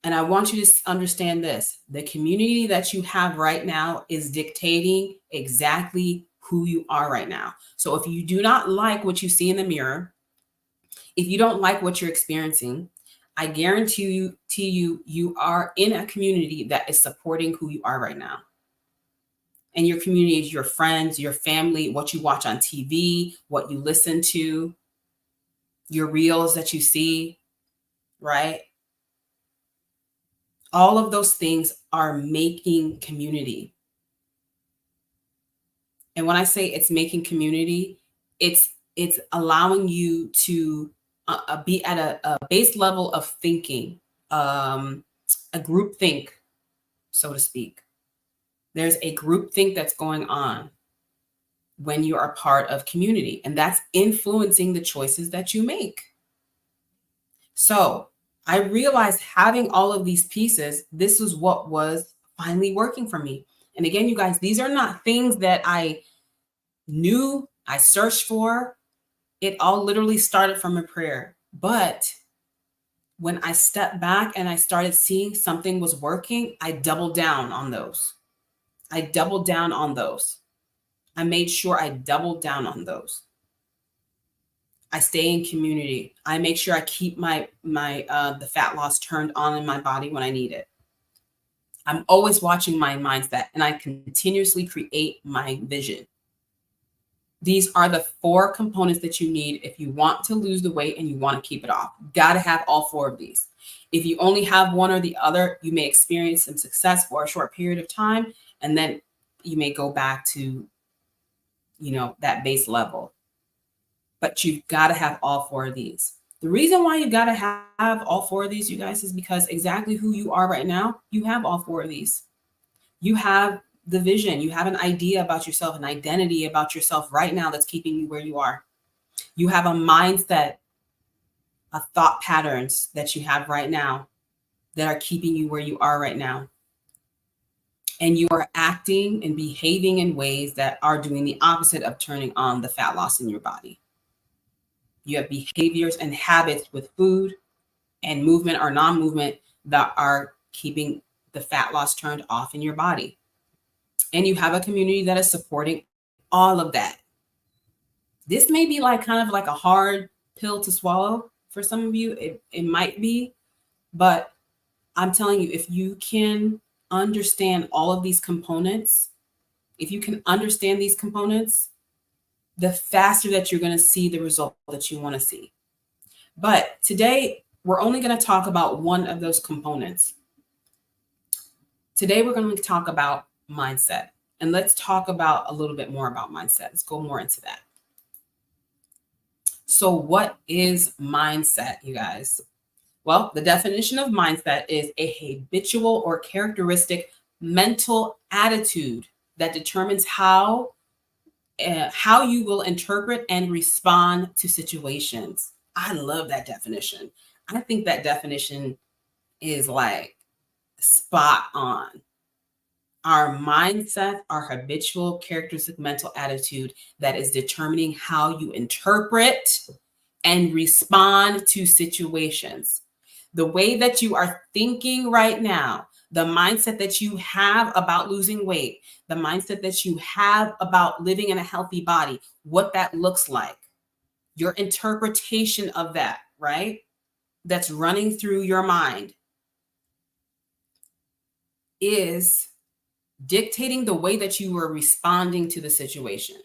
And I want you to understand this. The community that you have right now is dictating exactly who you are right now. So if you do not like what you see in the mirror, if you don't like what you're experiencing, I guarantee you, you are in a community that is supporting who you are right now. And your community is your friends, your family, what you watch on TV, what you listen to, your reels that you see, right? All of those things are making community. And when I say it's making community, it's allowing you to be at a base level of thinking, a group think, so to speak. There's a group think that's going on when you are part of community, and that's influencing the choices that you make. So I realized having all of these pieces, this was what was finally working for me. And again, you guys, these are not things that I knew, I searched for. It all literally started from a prayer. But when I stepped back and I started seeing something was working, I doubled down on those. I doubled down on those. I made sure I doubled down on those. I stay in community. I make sure I keep the fat loss turned on in my body when I need it. I'm always watching my mindset, and I continuously create my vision. These are the 4 components that you need if you want to lose the weight and you want to keep it off. Got to have all 4 of these. If you only have one or the other, you may experience some success for a short period of time, and then you may go back to, that base level. But you've got to have all 4 of these. The reason why you got to have all 4 of these, you guys, is because exactly who you are right now, you have all 4 of these. You have the vision. You have an idea about yourself, an identity about yourself right now that's keeping you where you are. You have a mindset, a thought patterns that you have right now that are keeping you where you are right now. And you are acting and behaving in ways that are doing the opposite of turning on the fat loss in your body. You have behaviors and habits with food and movement or non-movement that are keeping the fat loss turned off in your body. And you have a community that is supporting all of that. This may be kind of like a hard pill to swallow for some of you. It might be, but I'm telling you, if you can understand all of these components, if you can understand these components, the faster that you're going to see the result that you want to see. But today, we're only going to talk about one of those components. Today, we're going to talk about mindset. And let's talk about a little bit more about mindset. Let's go more into that. So what is mindset, you guys? Well, the definition of mindset is a habitual or characteristic mental attitude that determines how you will interpret and respond to situations. I love that definition. I think that definition is spot on. Our mindset, our habitual characteristic mental attitude that is determining how you interpret and respond to situations. The way that you are thinking right now, the mindset that you have about losing weight, the mindset that you have about living in a healthy body, what that looks like, your interpretation of that, right? That's running through your mind is dictating the way that you are responding to the situation.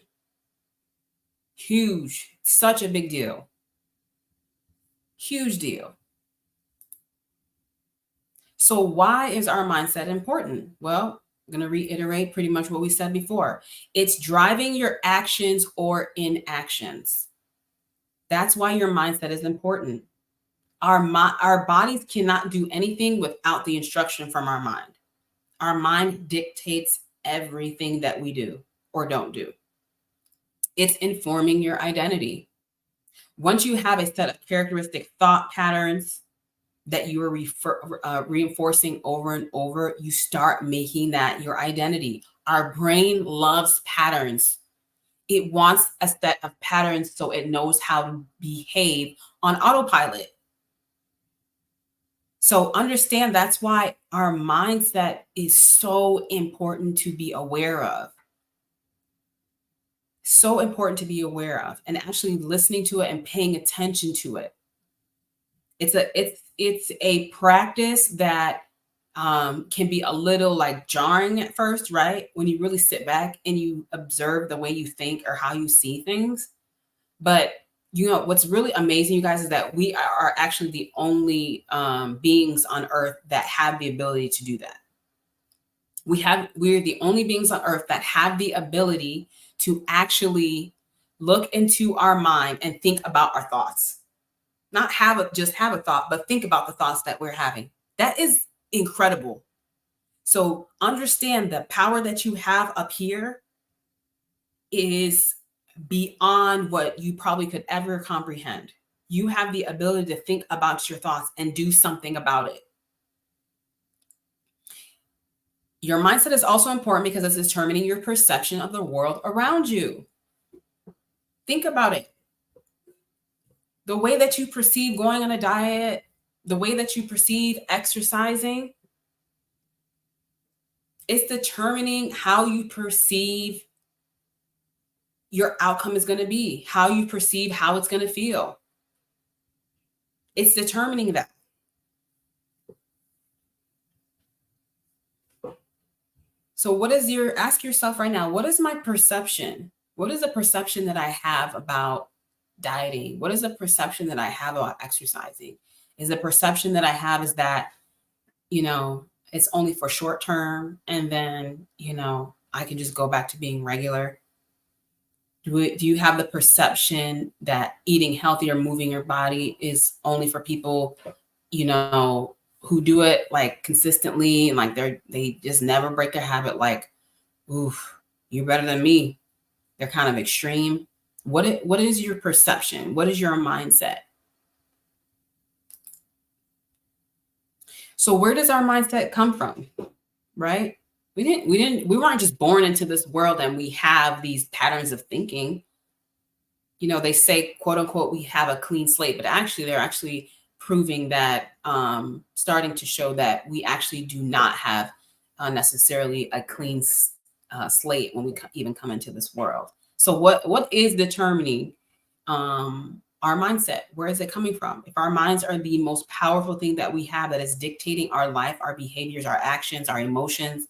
Huge, such a big deal. Huge deal. So why is our mindset important? Well, I'm going to reiterate pretty much what we said before. It's driving your actions or inactions. That's why your mindset is important. Our bodies cannot do anything without the instruction from our mind. Our mind dictates everything that we do or don't do. It's informing your identity. Once you have a set of characteristic thought patterns that you are reinforcing over and over, you start making that your identity. Our brain loves patterns. It wants a set of patterns so it knows how to behave on autopilot. So understand that's why our mindset is so important to be aware of. So important to be aware of and actually listening to it and paying attention to it. It's a practice that can be a little jarring at first, right? When you really sit back and you observe the way you think or how you see things. But what's really amazing, you guys, is that we are actually the only beings on earth that have the ability to do that. We're the only beings on earth that have the ability to actually look into our mind and think about our thoughts. Not just have a thought, but think about the thoughts that we're having. That is incredible. So understand the power that you have up here is beyond what you probably could ever comprehend. You have the ability to think about your thoughts and do something about it. Your mindset is also important because it's determining your perception of the world around you. Think about it. The way that you perceive going on a diet, the way that you perceive exercising, it's determining how you perceive your outcome is going to be, how you perceive how it's going to feel. It's determining that. So ask yourself right now, what is my perception? What is the perception that I have about dieting? What is the perception that I have about exercising? Is the perception that I have is that, it's only for short term and then, I can just go back to being regular? Do you have the perception that eating healthy or moving your body is only for people, who do it like consistently and like they just never break their habit? Like, oof, you're better than me. They're kind of extreme. What is your perception? What is your mindset? So where does our mindset come from? Right? We weren't just born into this world and we have these patterns of thinking. They say, quote unquote, we have a clean slate, but actually they're actually proving that, starting to show that we actually do not have necessarily a clean slate when we even come into this world. So what is determining our mindset? Where is it coming from? If our minds are the most powerful thing that we have that is dictating our life, our behaviors, our actions, our emotions,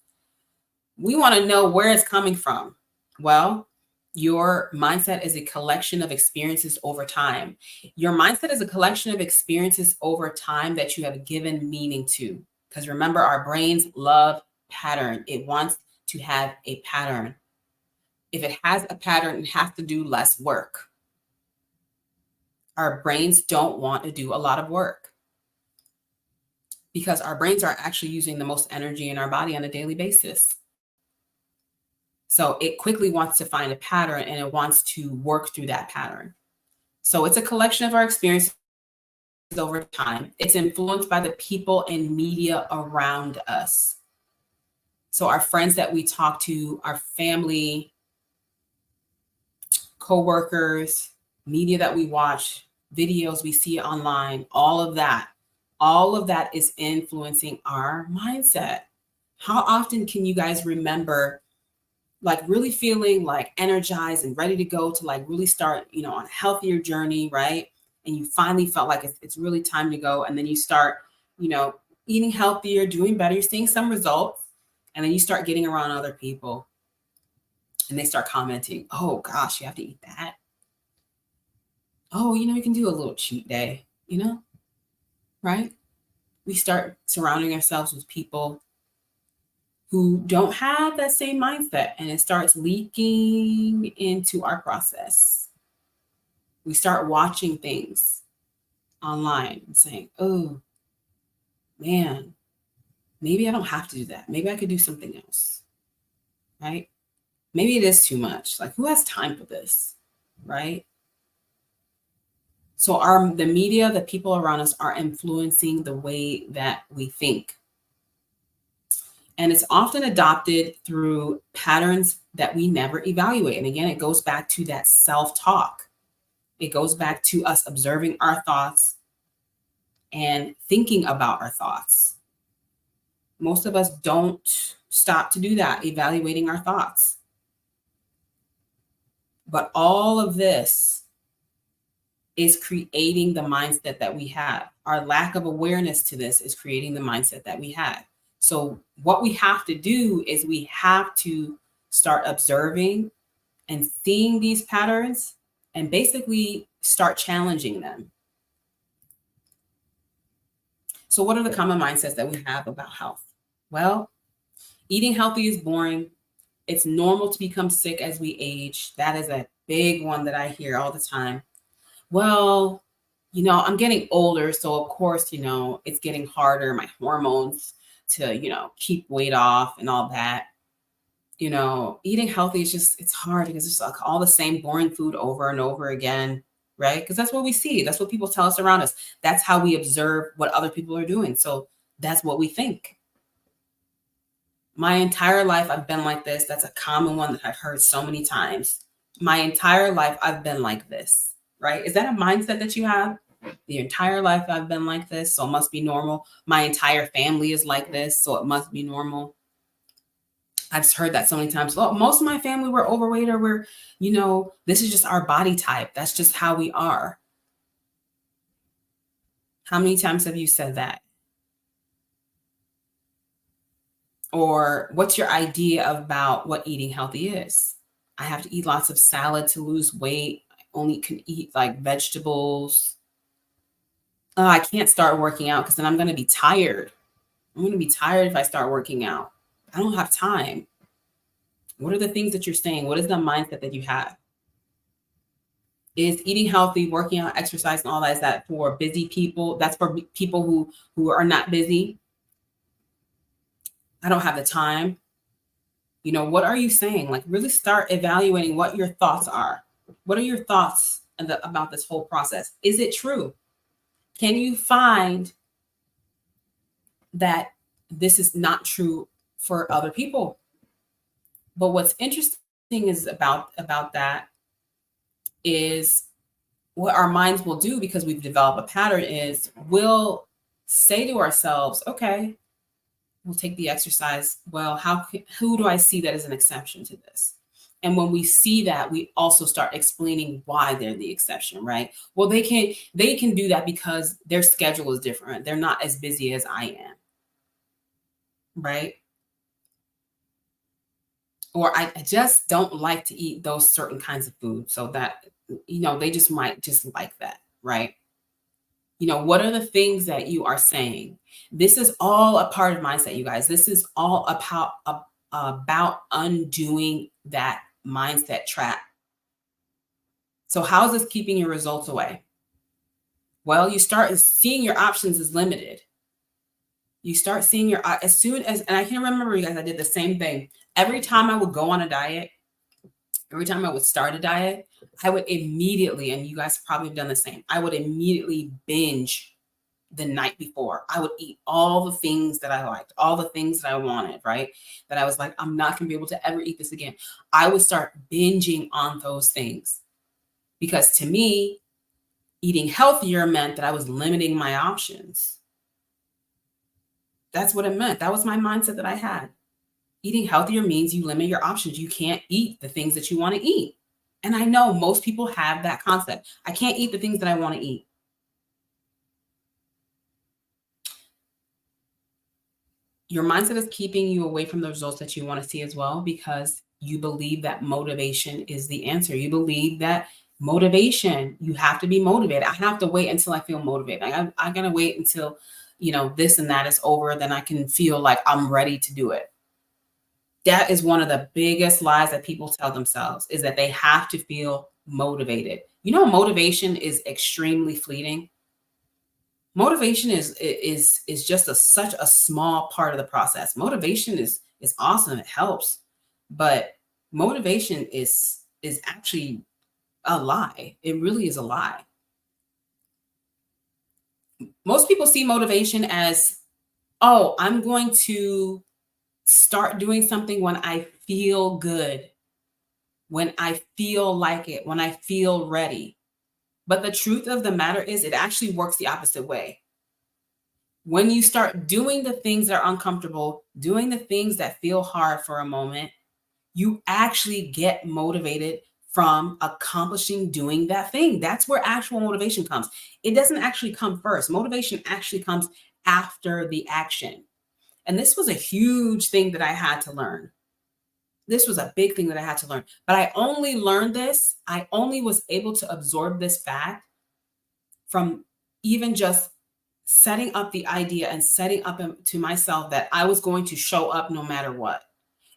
we want to know where it's coming from. Well, your mindset is a collection of experiences over time. Your mindset is a collection of experiences over time that you have given meaning to. Because remember, our brains love pattern. It wants to have a pattern. If it has a pattern, it has to do less work. Our brains don't want to do a lot of work because our brains are actually using the most energy in our body on a daily basis. So it quickly wants to find a pattern and it wants to work through that pattern. So it's a collection of our experiences over time. It's influenced by the people and media around us. So our friends that we talk to, our family, coworkers, media that we watch, videos we see online, all of that is influencing our mindset. How often can you guys remember like really feeling like energized and ready to go to like really start, on a healthier journey, right? And you finally felt like it's really time to go. And then you start, eating healthier, doing better, you're seeing some results. And then you start getting around other people and they start commenting, oh gosh, you have to eat that. Oh, you can do a little cheat day, right? We start surrounding ourselves with people who don't have that same mindset, and it starts leaking into our process. We start watching things online and saying, oh man, maybe I don't have to do that. Maybe I could do something else, right? Maybe it is too much. Like, who has time for this, right? So the media, the people around us are influencing the way that we think. And it's often adopted through patterns that we never evaluate. And again, it goes back to that self-talk. It goes back to us observing our thoughts and thinking about our thoughts. Most of us don't stop to do that, evaluating our thoughts. But all of this is creating the mindset that we have. Our lack of awareness to this is creating the mindset that we have. So what we have to do is we have to start observing and seeing these patterns and basically start challenging them. So what are the common mindsets that we have about health? Well, eating healthy is boring. It's normal to become sick as we age. That is a big one that I hear all the time. Well, I'm getting older, so of course, it's getting harder. My hormones to, keep weight off and all that. Eating healthy is it's hard because it's like all the same boring food over and over again, right? Because that's what we see. That's what people tell us around us. That's how we observe what other people are doing. So that's what we think. My entire life, I've been like this. That's a common one that I've heard so many times. My entire life, I've been like this, right? Is that a mindset that you have? The entire life I've been like this, so it must be normal. My entire family is like this, so it must be normal. I've just heard that so many times. Well, most of my family were overweight, or we're, this is just our body type. That's just how we are. How many times have you said that? Or what's your idea about what eating healthy is? I have to eat lots of salad to lose weight. I only can eat like vegetables. Oh, I can't start working out because then I'm going to be tired. I'm going to be tired if I start working out. I don't have time. What are the things that you're saying? What is the mindset that you have? Is eating healthy, working out, exercise, and all that, is that for busy people? That's for people who are not busy. I don't have the time. What are you saying? Like, really start evaluating what your thoughts are. What are your thoughts about this whole process? Is it true? Can you find that this is not true for other people? But what's interesting is about that is what our minds will do, because we've developed a pattern, is we'll say to ourselves, okay, we'll take the exercise. Well, who do I see that is an exception to this? And when we see that, we also start explaining why they're the exception, right? Well, they can do that because their schedule is different. They're not as busy as I am, right? Or I just don't like to eat those certain kinds of food. So that, they just might just like that, right? What are the things that you are saying? This is all a part of mindset, you guys. This is all about undoing that mindset trap. So how is this keeping your results away? Well, you start seeing your options as limited. You start seeing as soon as, and I can remember, you guys, I did the same thing. Every time I would go on a diet, every time I would start a diet, I would immediately, and you guys probably have done the same, I would immediately binge the night before. I would eat all the things that I liked, all the things that I wanted, right? That I was like, I'm not going to be able to ever eat this again. I would start binging on those things, because to me, eating healthier meant that I was limiting my options. That's what it meant. That was my mindset that I had. Eating healthier means you limit your options. You can't eat the things that you want to eat. And I know most people have that concept. I can't eat the things that I want to eat. Your mindset is keeping you away from the results that you want to see as well, because you believe that motivation is the answer. You believe that motivation, you have to be motivated. I have to wait until I feel motivated. I got to wait until, this and that is over. Then I can feel like I'm ready to do it. That is one of the biggest lies that people tell themselves, is that they have to feel motivated. Motivation is extremely fleeting. Motivation is just such a small part of the process. Motivation is awesome. It helps, but motivation is actually a lie. It really is a lie. Most people see motivation as, oh, I'm going to start doing something when I feel good, when I feel like it, when I feel ready. But the truth of the matter is, it actually works the opposite way. When you start doing the things that are uncomfortable, doing the things that feel hard for a moment, you actually get motivated from accomplishing doing that thing. That's where actual motivation comes. It doesn't actually come first. Motivation actually comes after the action. And this was a huge thing that I had to learn. This was a big thing that I had to learn. But I only learned this, I only was able to absorb this fact from even just setting up the idea and setting up to myself that I was going to show up no matter what.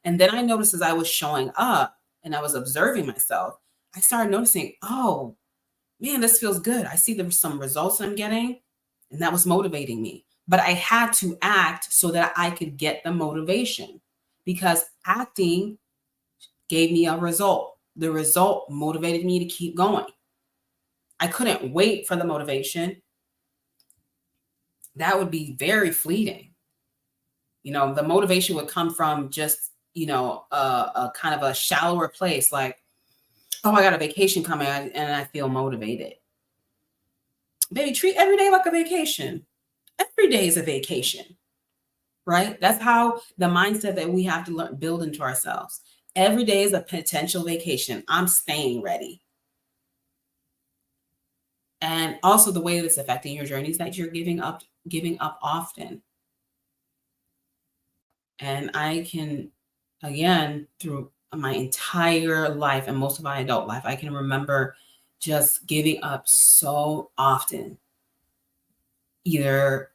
And then I noticed, as I was showing up and I was observing myself, I started noticing, oh man, this feels good. I see there's some results I'm getting, and that was motivating me. But I had to act so that I could get the motivation, because acting gave me a result. The result motivated me to keep going. I couldn't wait for the motivation. That would be very fleeting. The motivation would come from just, a kind of a shallower place, like, oh, I got a vacation coming and I feel motivated. Baby, treat every day like a vacation. Every day is a vacation. right? That's how the mindset that we have to learn, build into ourselves. Every day is a potential vacation. I'm staying ready. And also the way that's affecting your journeys that you're giving up often. And I can, again, through my entire life and most of my adult life, I can remember just giving up so often. Either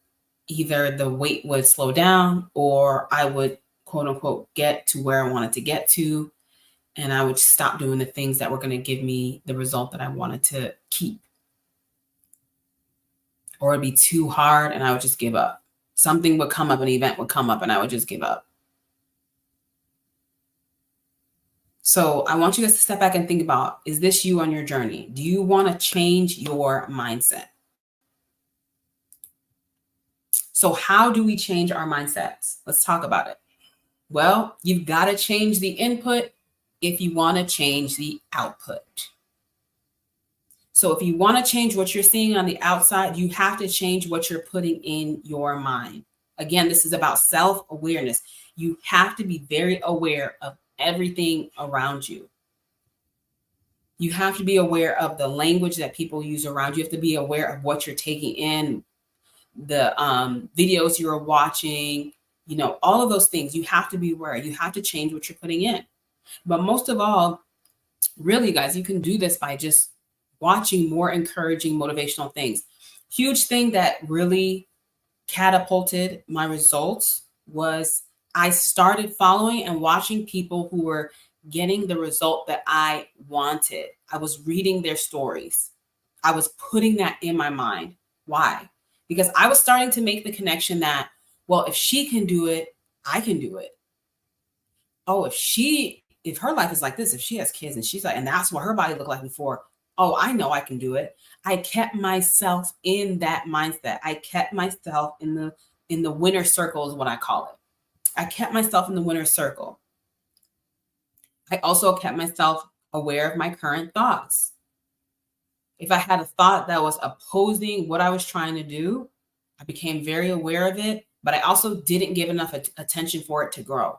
the weight would slow down, or I would, quote unquote, get to where I wanted to get to, and I would stop doing the things that were going to give me the result that I wanted to keep. Or it'd be too hard and I would just give up. Something would come up, an event would come up, and I would just give up. So I want you guys to step back and think about, is this you on your journey? Do you want to change your mindset? So how do we change our mindsets? Let's talk about it. Well, you've got to change the input if you want to change the output. So if you want to change what you're seeing on the outside, you have to change what you're putting in your mind. Again, this is about self-awareness. You have to be very aware of everything around you. You have to be aware of the language that people use around you. You have to be aware of what you're taking in, the videos you're watching, all of those things. You have to be aware. You have to change what you're putting in. But most of all, really, guys, you can do this by just watching more encouraging, motivational things. Huge thing that really catapulted my results was I started following and watching people who were getting the result that I wanted. I was reading their stories. I was putting that in my mind. Why? Because I was starting to make the connection that, well, if she can do it, I can do it. Oh, if her life is like this, if she has kids and she's like, and that's what her body looked like before, oh, I know I can do it. I kept myself in that mindset. I kept myself in the winner circle is what I call it. I kept myself in the winner circle. I also kept myself aware of my current thoughts. If I had a thought that was opposing what I was trying to do, I became very aware of it, but I also didn't give enough attention for it to grow.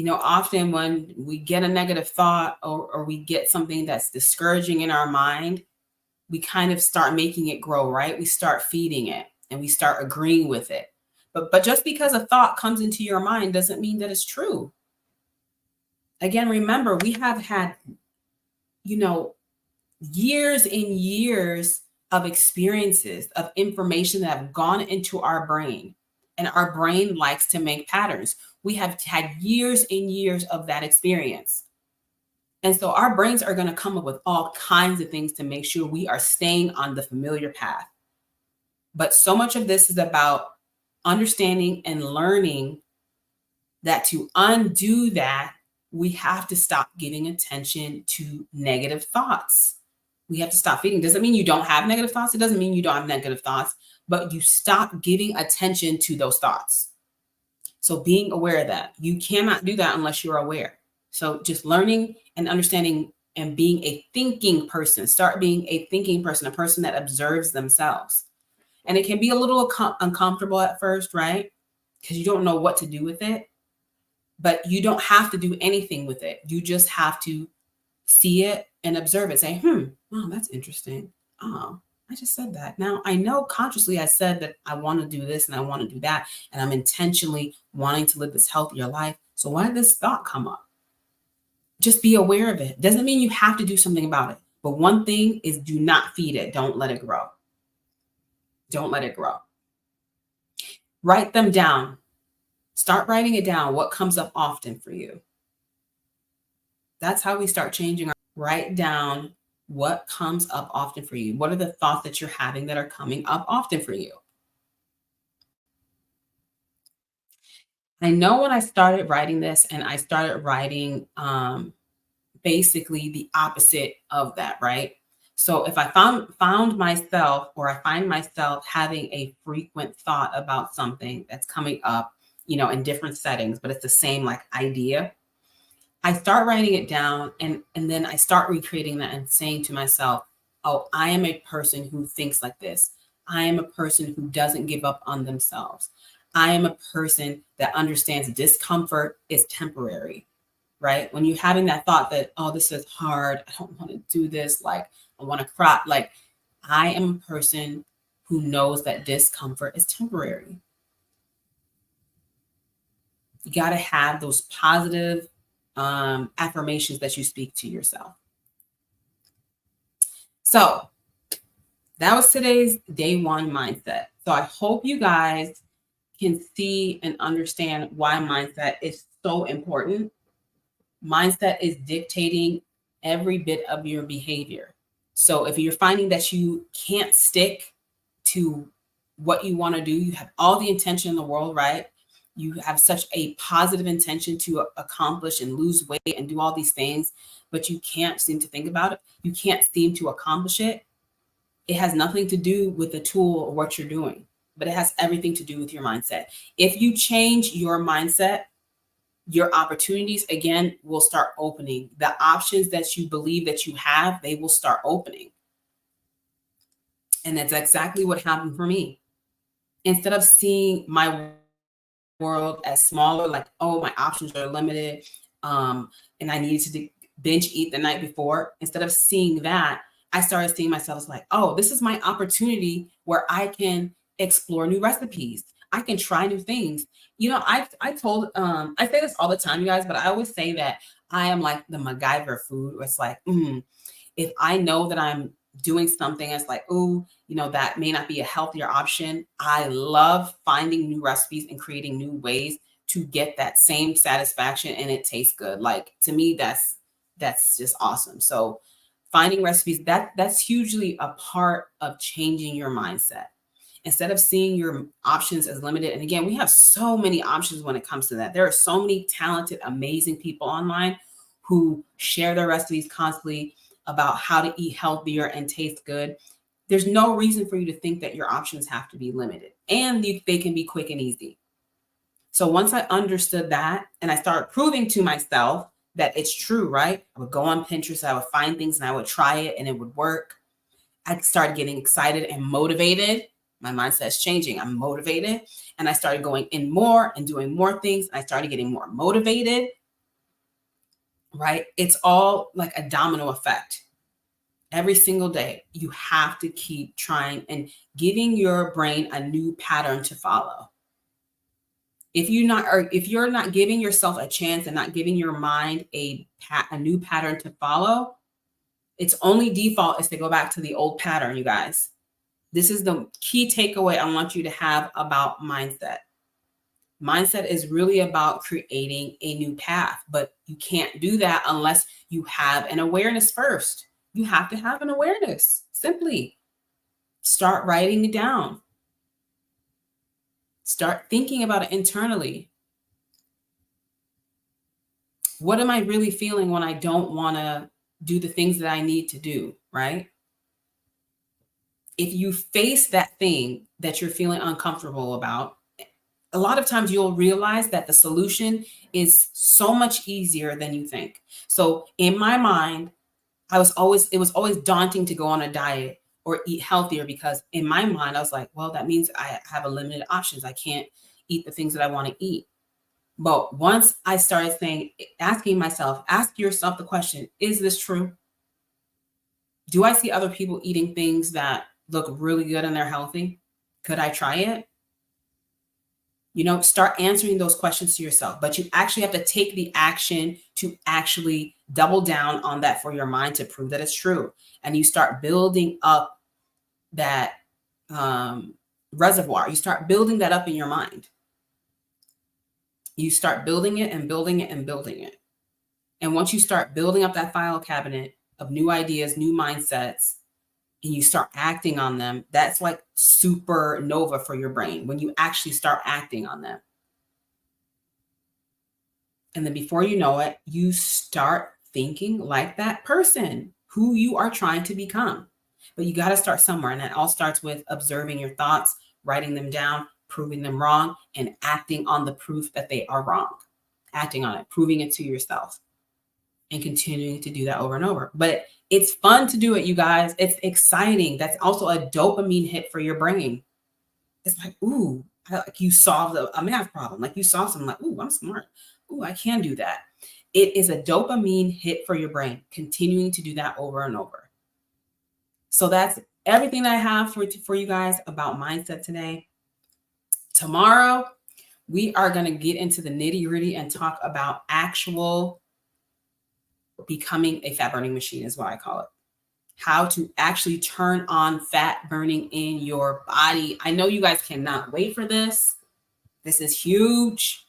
Often when we get a negative thought or we get something that's discouraging in our mind, we kind of start making it grow, right? We start feeding it and we start agreeing with it. But just because a thought comes into your mind doesn't mean that it's true. Again, remember, we have had, years and years of experiences, of information that have gone into our brain, and our brain likes to make patterns. We have had years and years of that experience. And so our brains are going to come up with all kinds of things to make sure we are staying on the familiar path. But so much of this is about understanding and learning that to undo that, we have to stop giving attention to negative thoughts. We have to stop feeding. Doesn't mean you don't have negative thoughts. It doesn't mean you don't have negative thoughts, but you stop giving attention to those thoughts. So being aware of that, you cannot do that unless you're aware. So just learning and understanding and being a thinking person. Start being a thinking person, a person that observes themselves. And it can be a little uncomfortable at first, right? Because you don't know what to do with it. But you don't have to do anything with it. You just have to see it and observe it. Say, oh, that's interesting. Oh, I just said that. Now I know consciously I said that I want to do this and I want to do that. And I'm intentionally wanting to live this healthier life. So why did this thought come up? Just be aware of it. Doesn't mean you have to do something about it. But one thing is, do not feed it. Don't let it grow. Don't let it grow. Write them down. Start writing it down. What comes up often for you? That's how we start changing. Write down what comes up often for you. What are the thoughts that you're having that are coming up often for you? I know when I started writing this, and I started writing basically the opposite of that, right? So if I found myself, or I find myself having a frequent thought about something that's coming up, in different settings, but it's the same like idea, I start writing it down, and then I start recreating that and saying to myself, oh, I am a person who thinks like this. I am a person who doesn't give up on themselves. I am a person that understands discomfort is temporary, right? When you're having that thought that, oh, this is hard, I don't want to do this, like I want to cry, like I am a person who knows that discomfort is temporary. You got to have those positive affirmations that you speak to yourself. So that was today's day one mindset. So I hope you guys can see and understand why mindset is so important. Mindset is dictating every bit of your behavior. So if you're finding that you can't stick to what you want to do, you have all the intention in the world, right? You have such a positive intention to accomplish and lose weight and do all these things, but you can't seem to think about it. You can't seem to accomplish it. It has nothing to do with the tool or what you're doing, but it has everything to do with your mindset. If you change your mindset, your opportunities again will start opening. The options that you believe that you have, they will start opening. And that's exactly what happened for me. Instead of seeing my world as smaller, like, oh, my options are limited, and I needed to binge eat the night before, instead of seeing that, I started seeing myself as like, oh, this is my opportunity where I can explore new recipes. I can try new things. You know, I say this all the time, you guys, but I always say that I am like the MacGyver of food, where it's like, if I know that I'm doing something that's like, oh, you know, that may not be a healthier option, I love finding new recipes and creating new ways to get that same satisfaction and it tastes good. Like to me, that's just awesome. So finding recipes, that's hugely a part of changing your mindset. Instead of seeing your options as limited, and again, we have so many options when it comes to that. There are so many talented, amazing people online who share their recipes constantly about how to eat healthier and taste good. There's no reason for you to think that your options have to be limited, and they can be quick and easy. So once I understood that and I started proving to myself that it's true, right? I would go on Pinterest, I would find things and I would try it and it would work. I started getting excited and motivated. My mindset is changing. I'm motivated. And I started going in more and doing more things. I started getting more motivated, right? It's all like a domino effect. Every single day, you have to keep trying and giving your brain a new pattern to follow. If you're not giving yourself a chance and not giving your mind a new pattern to follow, its only default is to go back to the old pattern, you guys. This is the key takeaway I want you to have about mindset. Mindset is really about creating a new path, but you can't do that unless you have an awareness first. You have to have an awareness. Simply start writing it down. Start thinking about it internally. What am I really feeling when I don't want to do the things that I need to do, right? If you face that thing that you're feeling uncomfortable about, a lot of times you'll realize that the solution is so much easier than you think. So in my mind, it was always daunting to go on a diet or eat healthier, because in my mind, I was like, well, that means I have a limited options. I can't eat the things that I want to eat. But once I started asking myself, ask yourself the question, is this true? Do I see other people eating things that look really good and they're healthy? Could I try it? You know, start answering those questions to yourself, but you actually have to take the action to actually double down on that for your mind to prove that it's true. And you start building up that reservoir. You start building that up in your mind. You start building it and building it and building it. And once you start building up that file cabinet of new ideas, new mindsets, and you start acting on them, that's like supernova for your brain when you actually start acting on them. And then before you know it, you start thinking like that person who you are trying to become. But you got to start somewhere. And that all starts with observing your thoughts, writing them down, proving them wrong, and acting on the proof that they are wrong. Acting on it, proving it to yourself, and continuing to do that over and over. But it's fun to do it, you guys. It's exciting. That's also a dopamine hit for your brain. It's like, ooh, Like you solved a math problem. Like you solved something like, ooh, I'm smart. Ooh, I can do that. It is a dopamine hit for your brain, continuing to do that over and over. So that's everything that I have for you guys about mindset today. Tomorrow, we are going to get into the nitty-gritty and talk about actual becoming a fat burning machine, is what I call it. How to actually turn on fat burning in your body. I know you guys cannot wait for this. This is huge.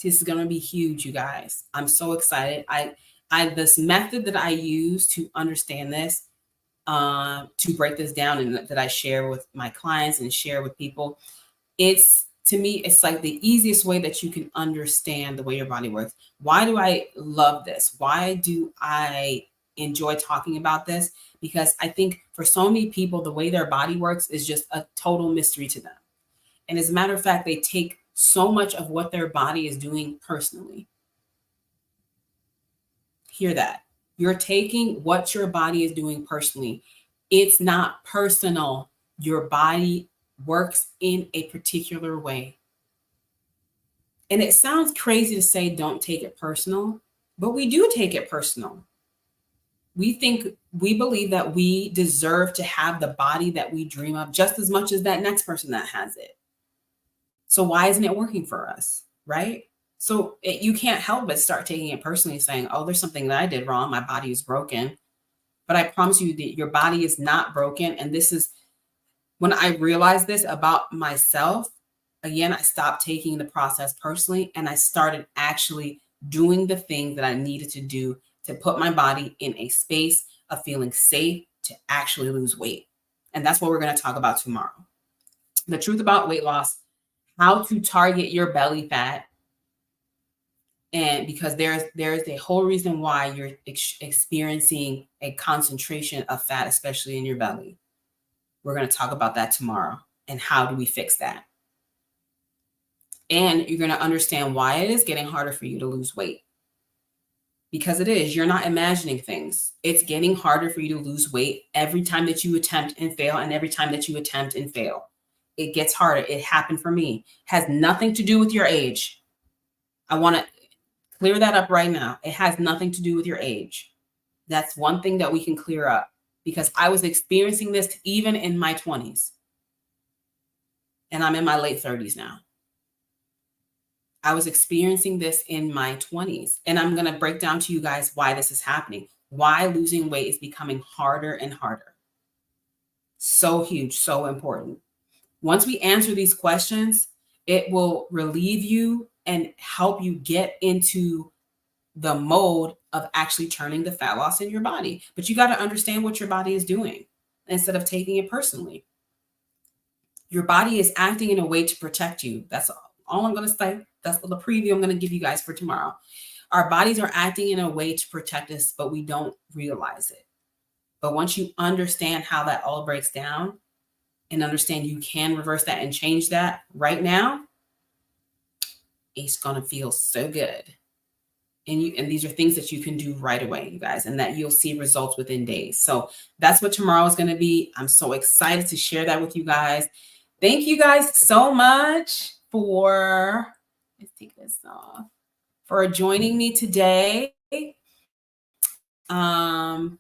This is going to be huge, you guys. I'm so excited. This method that I use to understand this, to break this down, and that I share with my clients and share with people, to me, it's like the easiest way that you can understand the way your body works. Why do I love this? Why do I enjoy talking about this? Because I think for so many people, the way their body works is just a total mystery to them. And as a matter of fact, they take so much of what their body is doing personally. Hear that. You're taking what your body is doing personally. It's not personal. Your body works in a particular way. And it sounds crazy to say don't take it personal, but we do take it personal. We believe that we deserve to have the body that we dream of just as much as that next person that has it. So why isn't it working for us, right? So you can't help but start taking it personally, saying, oh, there's something that I did wrong. My body is broken. But I promise you that your body is not broken. And this is when I realized this about myself. Again, I stopped taking the process personally, and I started actually doing the things that I needed to do to put my body in a space of feeling safe to actually lose weight. And that's what we're going to talk about tomorrow. The truth about weight loss, how to target your belly fat. And because there's a whole reason why you're experiencing a concentration of fat, especially in your belly. We're going to talk about that tomorrow, and how do we fix that? And you're going to understand why it is getting harder for you to lose weight. Because it is. You're not imagining things. It's getting harder for you to lose weight every time that you attempt and fail, and every time that you attempt and fail. It gets harder. It happened for me. It has nothing to do with your age. I want to clear that up right now. It has nothing to do with your age. That's one thing that we can clear up, because I was experiencing this even in my 20s. And I'm in my late 30s now. I was experiencing this in my 20s. And I'm going to break down to you guys why this is happening, why losing weight is becoming harder and harder. So huge, so important. Once we answer these questions, it will relieve you and help you get into the mode of actually turning the fat loss in your body. But you got to understand what your body is doing instead of taking it personally. Your body is acting in a way to protect you. That's all I'm going to say. That's the preview I'm going to give you guys for tomorrow. Our bodies are acting in a way to protect us, but we don't realize it. But once you understand how that all breaks down and understand you can reverse that and change that right now, it's going to feel so good. And these are things that you can do right away, you guys, and that you'll see results within days. So that's what tomorrow is going to be. I'm so excited to share that with you guys. Thank you guys so much for, let's take this off, for joining me today in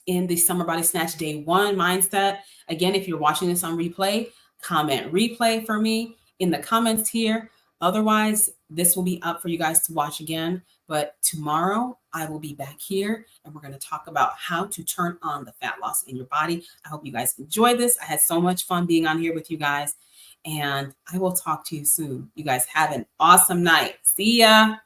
the Summer Body Snatch Day 1 mindset. Again, if you're watching this on replay, comment replay for me in the comments here. Otherwise, this will be up for you guys to watch again. But tomorrow, I will be back here, and we're going to talk about how to turn on the fat loss in your body. I hope you guys enjoyed this. I had so much fun being on here with you guys, and I will talk to you soon. You guys have an awesome night. See ya.